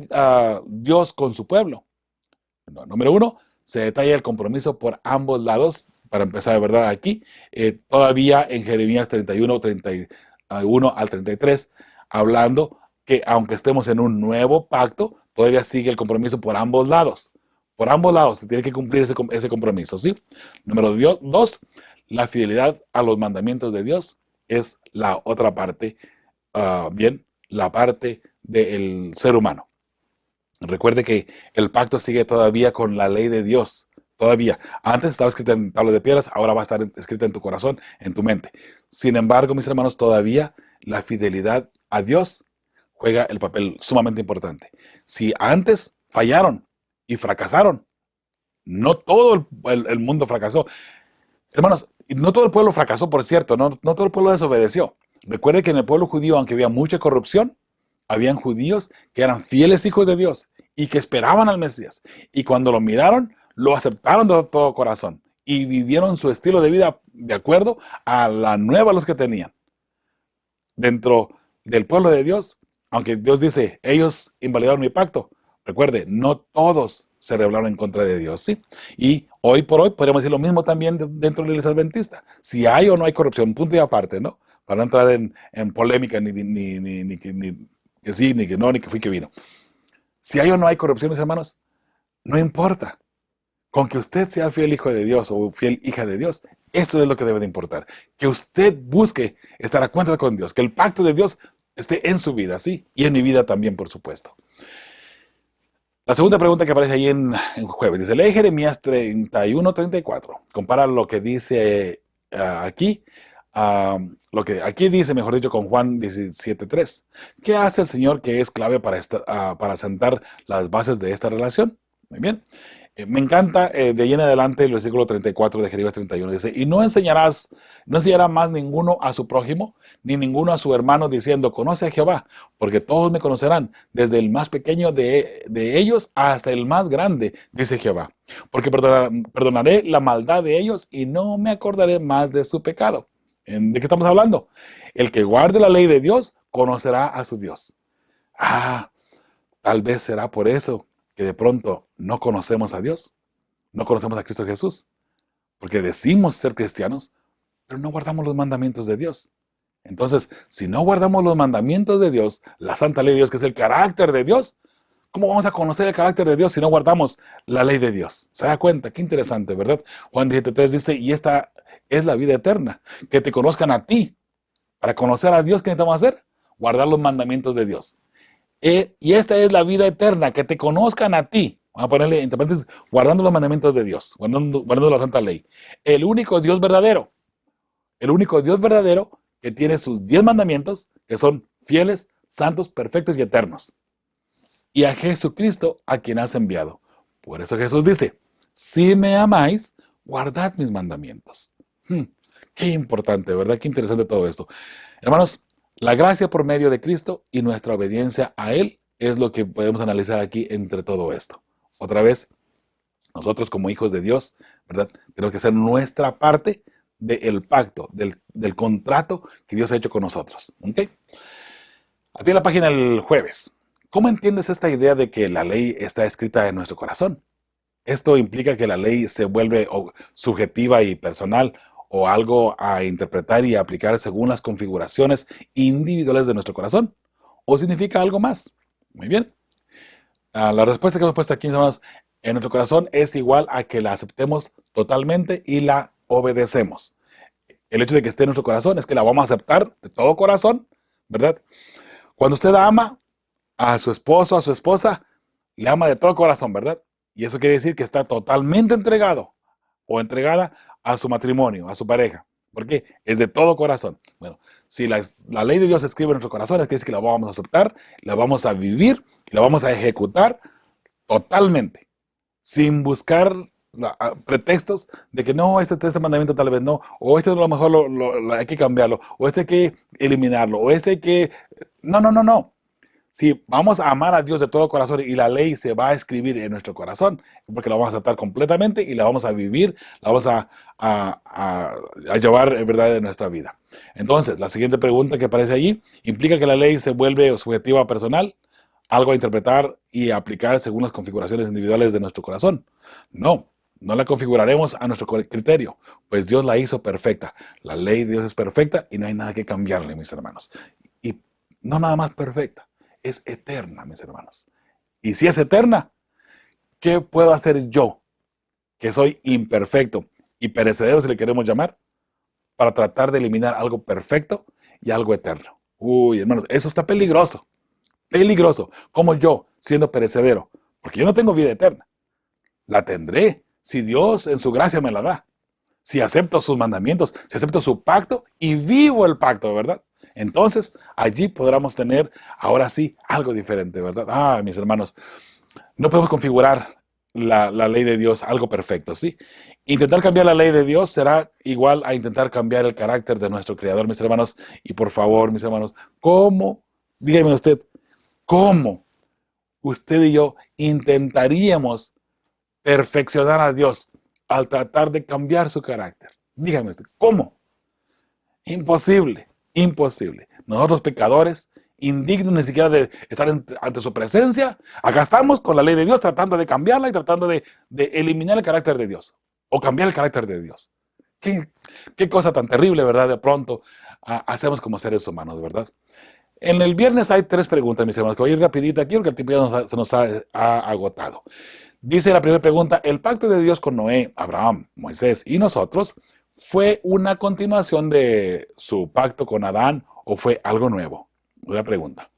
Dios con su pueblo? No, número uno, se detalla el compromiso por ambos lados. Para empezar, ¿verdad? Aquí, todavía en Jeremías 31, 31 al 33, hablando que aunque estemos en un nuevo pacto, todavía sigue el compromiso por ambos lados. Por ambos lados se tiene que cumplir ese compromiso, ¿sí? Número dos, la fidelidad a los mandamientos de Dios es la otra parte, la parte del ser humano. Recuerde que el pacto sigue todavía con la ley de Dios. Todavía. Antes estaba escrita en tablas de piedras, ahora va a estar escrita en tu corazón, en tu mente. Sin embargo, mis hermanos, todavía la fidelidad a Dios juega el papel sumamente importante. Si antes fallaron y fracasaron, no todo el mundo fracasó. Hermanos, no todo el pueblo fracasó, por cierto, no todo el pueblo desobedeció. Recuerde que en el pueblo judío, aunque había mucha corrupción, habían judíos que eran fieles hijos de Dios y que esperaban al Mesías. Y cuando lo miraron, lo aceptaron de todo corazón y vivieron su estilo de vida de acuerdo a la nueva luz que tenían. Dentro del pueblo de Dios, aunque Dios dice, ellos invalidaron mi pacto, recuerde, no todos se rebelaron en contra de Dios, ¿sí? Y hoy por hoy podríamos decir lo mismo también dentro de la iglesia adventista. Si hay o no hay corrupción, punto y aparte, ¿no? Para no entrar en polémica, ni que sí, ni que no, ni que fui que vino. Si hay o no hay corrupción, mis hermanos, no importa. Con que usted sea fiel hijo de Dios o fiel hija de Dios, eso es lo que debe de importar. Que usted busque estar a cuenta con Dios, que el pacto de Dios esté en su vida, ¿sí? Y en mi vida también, por supuesto. La segunda pregunta que aparece ahí en jueves, dice, lee Jeremías 31-34. Compara lo que dice aquí, lo que aquí dice, mejor dicho, con Juan 17:3. ¿Qué hace el Señor que es clave para sentar las bases de esta relación? Muy bien. Me encanta de ahí en adelante el versículo 34 de Jeremías 31. Dice, y no enseñará más ninguno a su prójimo, ni ninguno a su hermano, diciendo, conoce a Jehová, porque todos me conocerán, desde el más pequeño de ellos hasta el más grande, dice Jehová. Porque perdonaré la maldad de ellos y no me acordaré más de su pecado. ¿De qué estamos hablando? El que guarde la ley de Dios, conocerá a su Dios. Tal vez será por eso que de pronto no conocemos a Dios, no conocemos a Cristo Jesús, porque decimos ser cristianos, pero no guardamos los mandamientos de Dios. Entonces, si no guardamos los mandamientos de Dios, la santa ley de Dios, que es el carácter de Dios, ¿cómo vamos a conocer el carácter de Dios si no guardamos la ley de Dios? ¿Se da cuenta? Qué interesante, ¿verdad? Juan 17:3 dice, y esta es la vida eterna, que te conozcan a ti. Para conocer a Dios, ¿qué necesitamos hacer? Guardar los mandamientos de Dios. Y esta es la vida eterna, que te conozcan a ti. Vamos a ponerle entre paréntesis, guardando los mandamientos de Dios, guardando la santa ley. El único Dios verdadero que tiene sus 10 mandamientos, que son fieles, santos, perfectos y eternos. Y a Jesucristo, a quien has enviado. Por eso Jesús dice, si me amáis, guardad mis mandamientos. Qué importante, ¿verdad? Qué interesante todo esto. Hermanos, la gracia por medio de Cristo y nuestra obediencia a Él es lo que podemos analizar aquí entre todo esto. Otra vez, nosotros como hijos de Dios, ¿verdad? Tenemos que hacer nuestra parte del pacto, del contrato que Dios ha hecho con nosotros. ¿Ok? Aquí en la página el jueves. ¿Cómo entiendes esta idea de que la ley está escrita en nuestro corazón? Esto implica que la ley se vuelve subjetiva y personal o algo a interpretar y aplicar según las configuraciones individuales de nuestro corazón. ¿O significa algo más? Muy bien. La respuesta que hemos puesto aquí, mis hermanos, en nuestro corazón es igual a que la aceptemos totalmente y la obedecemos. El hecho de que esté en nuestro corazón es que la vamos a aceptar de todo corazón, ¿verdad? Cuando usted ama a su esposo, a su esposa, le ama de todo corazón, ¿verdad? Y eso quiere decir que está totalmente entregado o entregada a su matrimonio, a su pareja. ¿Por qué? Es de todo corazón. Bueno, si la ley de Dios se escribe en nuestro corazón, es que la vamos a aceptar, la vamos a vivir, la vamos a ejecutar totalmente, sin buscar pretextos de que no, este mandamiento tal vez no, o este a lo mejor hay que cambiarlo, o este hay que eliminarlo, o este hay que... No. Si vamos a amar a Dios de todo corazón y la ley se va a escribir en nuestro corazón, porque la vamos a aceptar completamente y la vamos a vivir, la vamos a llevar en verdad en nuestra vida. Entonces, la siguiente pregunta que aparece allí, ¿implica que la ley se vuelve subjetiva o personal? Algo a interpretar y aplicar según las configuraciones individuales de nuestro corazón. No la configuraremos a nuestro criterio, pues Dios la hizo perfecta. La ley de Dios es perfecta y no hay nada que cambiarle, mis hermanos. Y no nada más perfecta, es eterna, mis hermanos. Y si es eterna, ¿qué puedo hacer yo, que soy imperfecto y perecedero, si le queremos llamar, para tratar de eliminar algo perfecto y algo eterno? Uy, hermanos, eso está peligroso. Peligroso. Como yo, siendo perecedero, porque yo no tengo vida eterna. La tendré si Dios en su gracia me la da. Si acepto sus mandamientos, si acepto su pacto y vivo el pacto, ¿verdad? Entonces, allí podremos tener, ahora sí, algo diferente, ¿verdad? Mis hermanos, no podemos configurar la ley de Dios algo perfecto, ¿sí? Intentar cambiar la ley de Dios será igual a intentar cambiar el carácter de nuestro Creador, mis hermanos. Y por favor, mis hermanos, ¿cómo? Dígame usted, ¿cómo usted y yo intentaríamos perfeccionar a Dios al tratar de cambiar su carácter? Dígame usted, ¿cómo? Imposible. Nosotros pecadores, indignos ni siquiera de estar ante su presencia, acá estamos con la ley de Dios tratando de cambiarla y tratando de eliminar el carácter de Dios o cambiar el carácter de Dios. Qué cosa tan terrible, ¿verdad? De pronto hacemos como seres humanos, ¿verdad? En el viernes hay 3 preguntas, mis hermanos, que voy a ir rapidito aquí porque el tiempo ya se nos ha agotado. Dice la primera pregunta, ¿el pacto de Dios con Noé, Abraham, Moisés y nosotros fue una continuación de su pacto con Adán o fue algo nuevo? Una pregunta.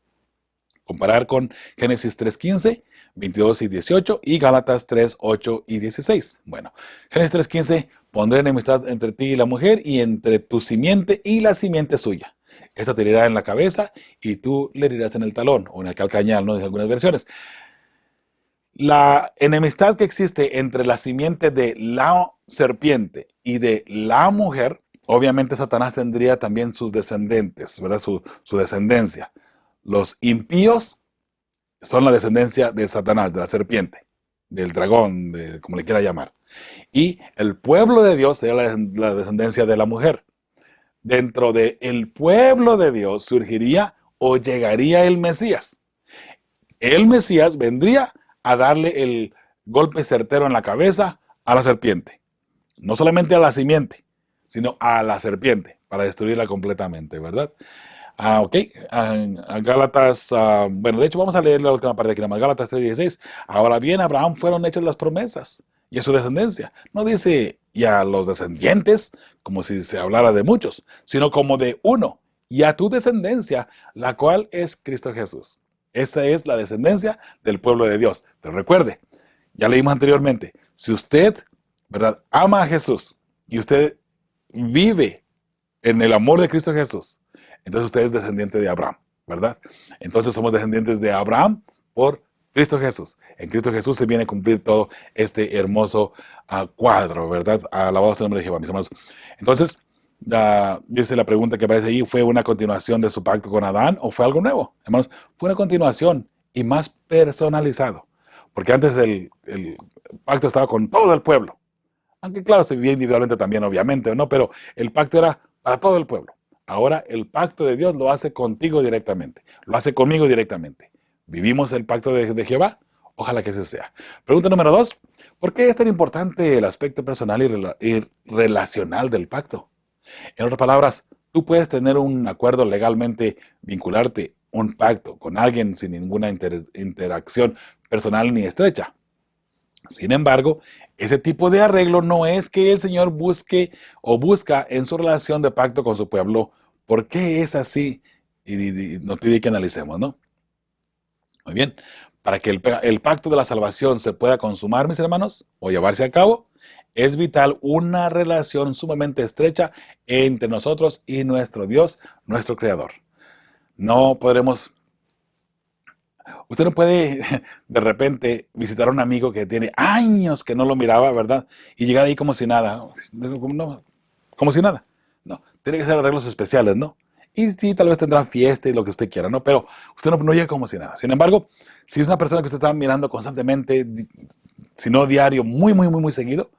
Comparar con Génesis 3:15, 22 y 18 y Gálatas 3:8 y 16. Bueno, Génesis 3:15, pondré enemistad entre ti y la mujer y entre tu simiente y la simiente suya. Esta te herirá en la cabeza y tú le herirás en el talón o en el calcañal, ¿no? En algunas versiones. La enemistad que existe entre la simiente de la serpiente y de la mujer, obviamente Satanás tendría también sus descendientes, ¿verdad? Su descendencia. Los impíos son la descendencia de Satanás, de la serpiente, del dragón, como le quiera llamar. Y el pueblo de Dios sería la descendencia de la mujer. Dentro del pueblo de Dios surgiría o llegaría el Mesías. El Mesías vendría a darle el golpe certero en la cabeza a la serpiente. No solamente a la simiente, sino a la serpiente, para destruirla completamente, ¿verdad? Ok, a Gálatas, bueno, de hecho vamos a leer la última parte aquí, nada más, Gálatas 3:16. Ahora bien, a Abraham fueron hechas las promesas y a su descendencia. No dice y a los descendientes, como si se hablara de muchos, sino como de uno, y a tu descendencia, la cual es Cristo Jesús. Esa es la descendencia del pueblo de Dios. Pero recuerde, ya leímos anteriormente, si usted, ¿verdad?, ama a Jesús y usted vive en el amor de Cristo Jesús, Entonces usted es descendiente de Abraham, ¿verdad? Entonces somos descendientes de Abraham por Cristo Jesús. En Cristo Jesús se viene a cumplir todo este hermoso cuadro, ¿verdad? Alabado sea el nombre de Jehová, mis hermanos. Entonces, dice la pregunta que aparece ahí, ¿fue una continuación de su pacto con Adán o fue algo nuevo? Hermanos, fue una continuación y más personalizado. Porque antes el pacto estaba con todo el pueblo. Aunque claro, se vivía individualmente también, obviamente, ¿no? Pero el pacto era para todo el pueblo. Ahora el pacto de Dios lo hace contigo directamente. Lo hace conmigo directamente. ¿Vivimos el pacto de Jehová? Ojalá que así sea. Pregunta número 2. ¿Por qué es tan importante el aspecto personal y relacional del pacto? En otras palabras, tú puedes tener un acuerdo legalmente, vincularte un pacto con alguien sin ninguna interacción personal ni estrecha. Sin embargo, ese tipo de arreglo no es que el Señor busque o busca en su relación de pacto con su pueblo. ¿Por qué es así? Y nos pide que analicemos, ¿no? Muy bien. Para que el pacto de la salvación se pueda consumar, mis hermanos, o llevarse a cabo, es vital una relación sumamente estrecha entre nosotros y nuestro Dios, nuestro Creador. No podremos... Usted no puede de repente visitar a un amigo que tiene años que no lo miraba, ¿verdad? Y llegar ahí como si nada. No, como si nada. No, tiene que ser arreglos especiales, ¿no? Y sí, tal vez tendrán fiesta y lo que usted quiera, ¿no? Pero usted no llega como si nada. Sin embargo, si es una persona que usted está mirando constantemente, si no diario, muy, muy, muy, muy seguido,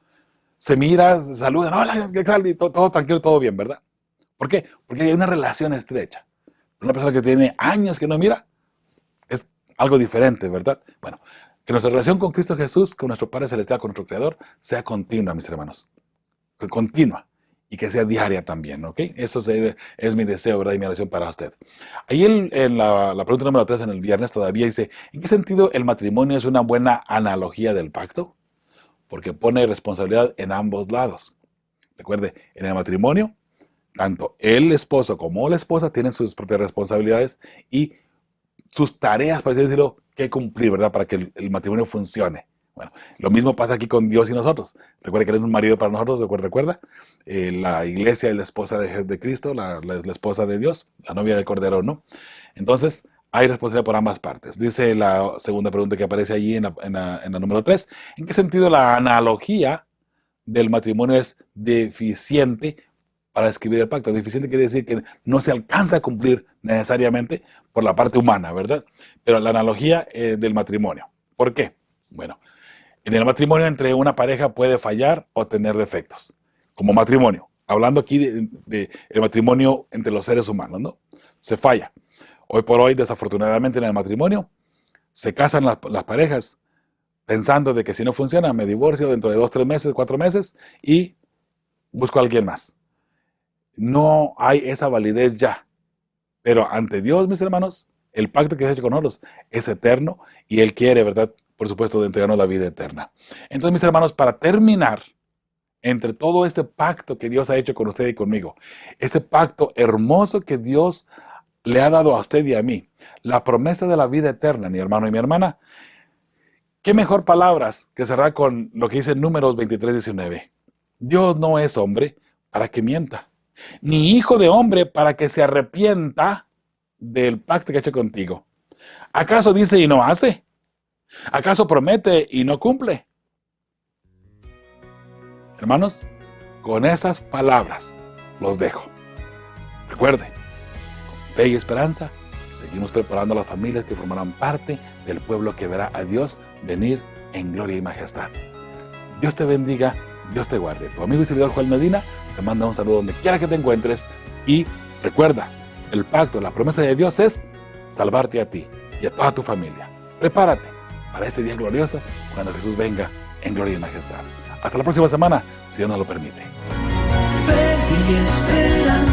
se mira, se saludan, hola, ¿qué tal? Y todo tranquilo, todo bien, ¿verdad? ¿Por qué? Porque hay una relación estrecha. Una persona que tiene años que no mira, es algo diferente, ¿verdad? Bueno, que nuestra relación con Cristo Jesús, con nuestro Padre Celestial, con nuestro Creador, sea continua, mis hermanos. Continua. Y que sea diaria también, ¿ok? Eso es mi deseo, ¿verdad? Y mi oración para usted. Ahí en la pregunta número 3 en el viernes todavía dice, ¿en qué sentido el matrimonio es una buena analogía del pacto? Porque pone responsabilidad en ambos lados. Recuerde, en el matrimonio, tanto el esposo como la esposa tienen sus propias responsabilidades y sus tareas, por así decirlo, que cumplir, ¿verdad? Para que el matrimonio funcione. Bueno, lo mismo pasa aquí con Dios y nosotros. Recuerda que Él es un marido para nosotros, recuerda. La iglesia es la esposa de Cristo, la esposa de Dios, la novia del Cordero, ¿no? Entonces, hay responsabilidad por ambas partes. Dice la segunda pregunta que aparece allí en la número 3. ¿En qué sentido la analogía del matrimonio es deficiente para escribir el pacto? Deficiente quiere decir que no se alcanza a cumplir necesariamente por la parte humana, ¿verdad? Pero la analogía del matrimonio. ¿Por qué? Bueno, en el matrimonio entre una pareja puede fallar o tener defectos. Como matrimonio. Hablando aquí de el matrimonio entre los seres humanos, ¿no? Se falla. Hoy por hoy, desafortunadamente, en el matrimonio, se casan las parejas pensando de que si no funciona, me divorcio dentro de 2, 3 meses, 4 meses y busco a alguien más. No hay esa validez ya. Pero ante Dios, mis hermanos, el pacto que se ha hecho con nosotros es eterno y Él quiere, ¿verdad? Por supuesto, de entregarnos la vida eterna. Entonces, mis hermanos, para terminar, entre todo este pacto que Dios ha hecho con usted y conmigo, este pacto hermoso que Dios le ha dado a usted y a mí, la promesa de la vida eterna, mi hermano y mi hermana, qué mejor palabras que cerrar con lo que dice en Números 23:19. Dios no es hombre para que mienta, ni hijo de hombre para que se arrepienta del pacto que ha hecho contigo. ¿Acaso dice y no hace? ¿Acaso promete y no cumple? Hermanos, con esas palabras los dejo. Recuerde, con fe y esperanza, seguimos preparando a las familias que formarán parte del pueblo que verá a Dios venir en gloria y majestad. Dios te bendiga, Dios te guarde. Tu amigo y servidor Joel Medina te manda un saludo donde quiera que te encuentres y recuerda, el pacto, la promesa de Dios es salvarte a ti y a toda tu familia. Prepárate para ese día glorioso cuando Jesús venga en gloria y majestad. Hasta la próxima semana, si Dios nos lo permite. Fe y esperanza.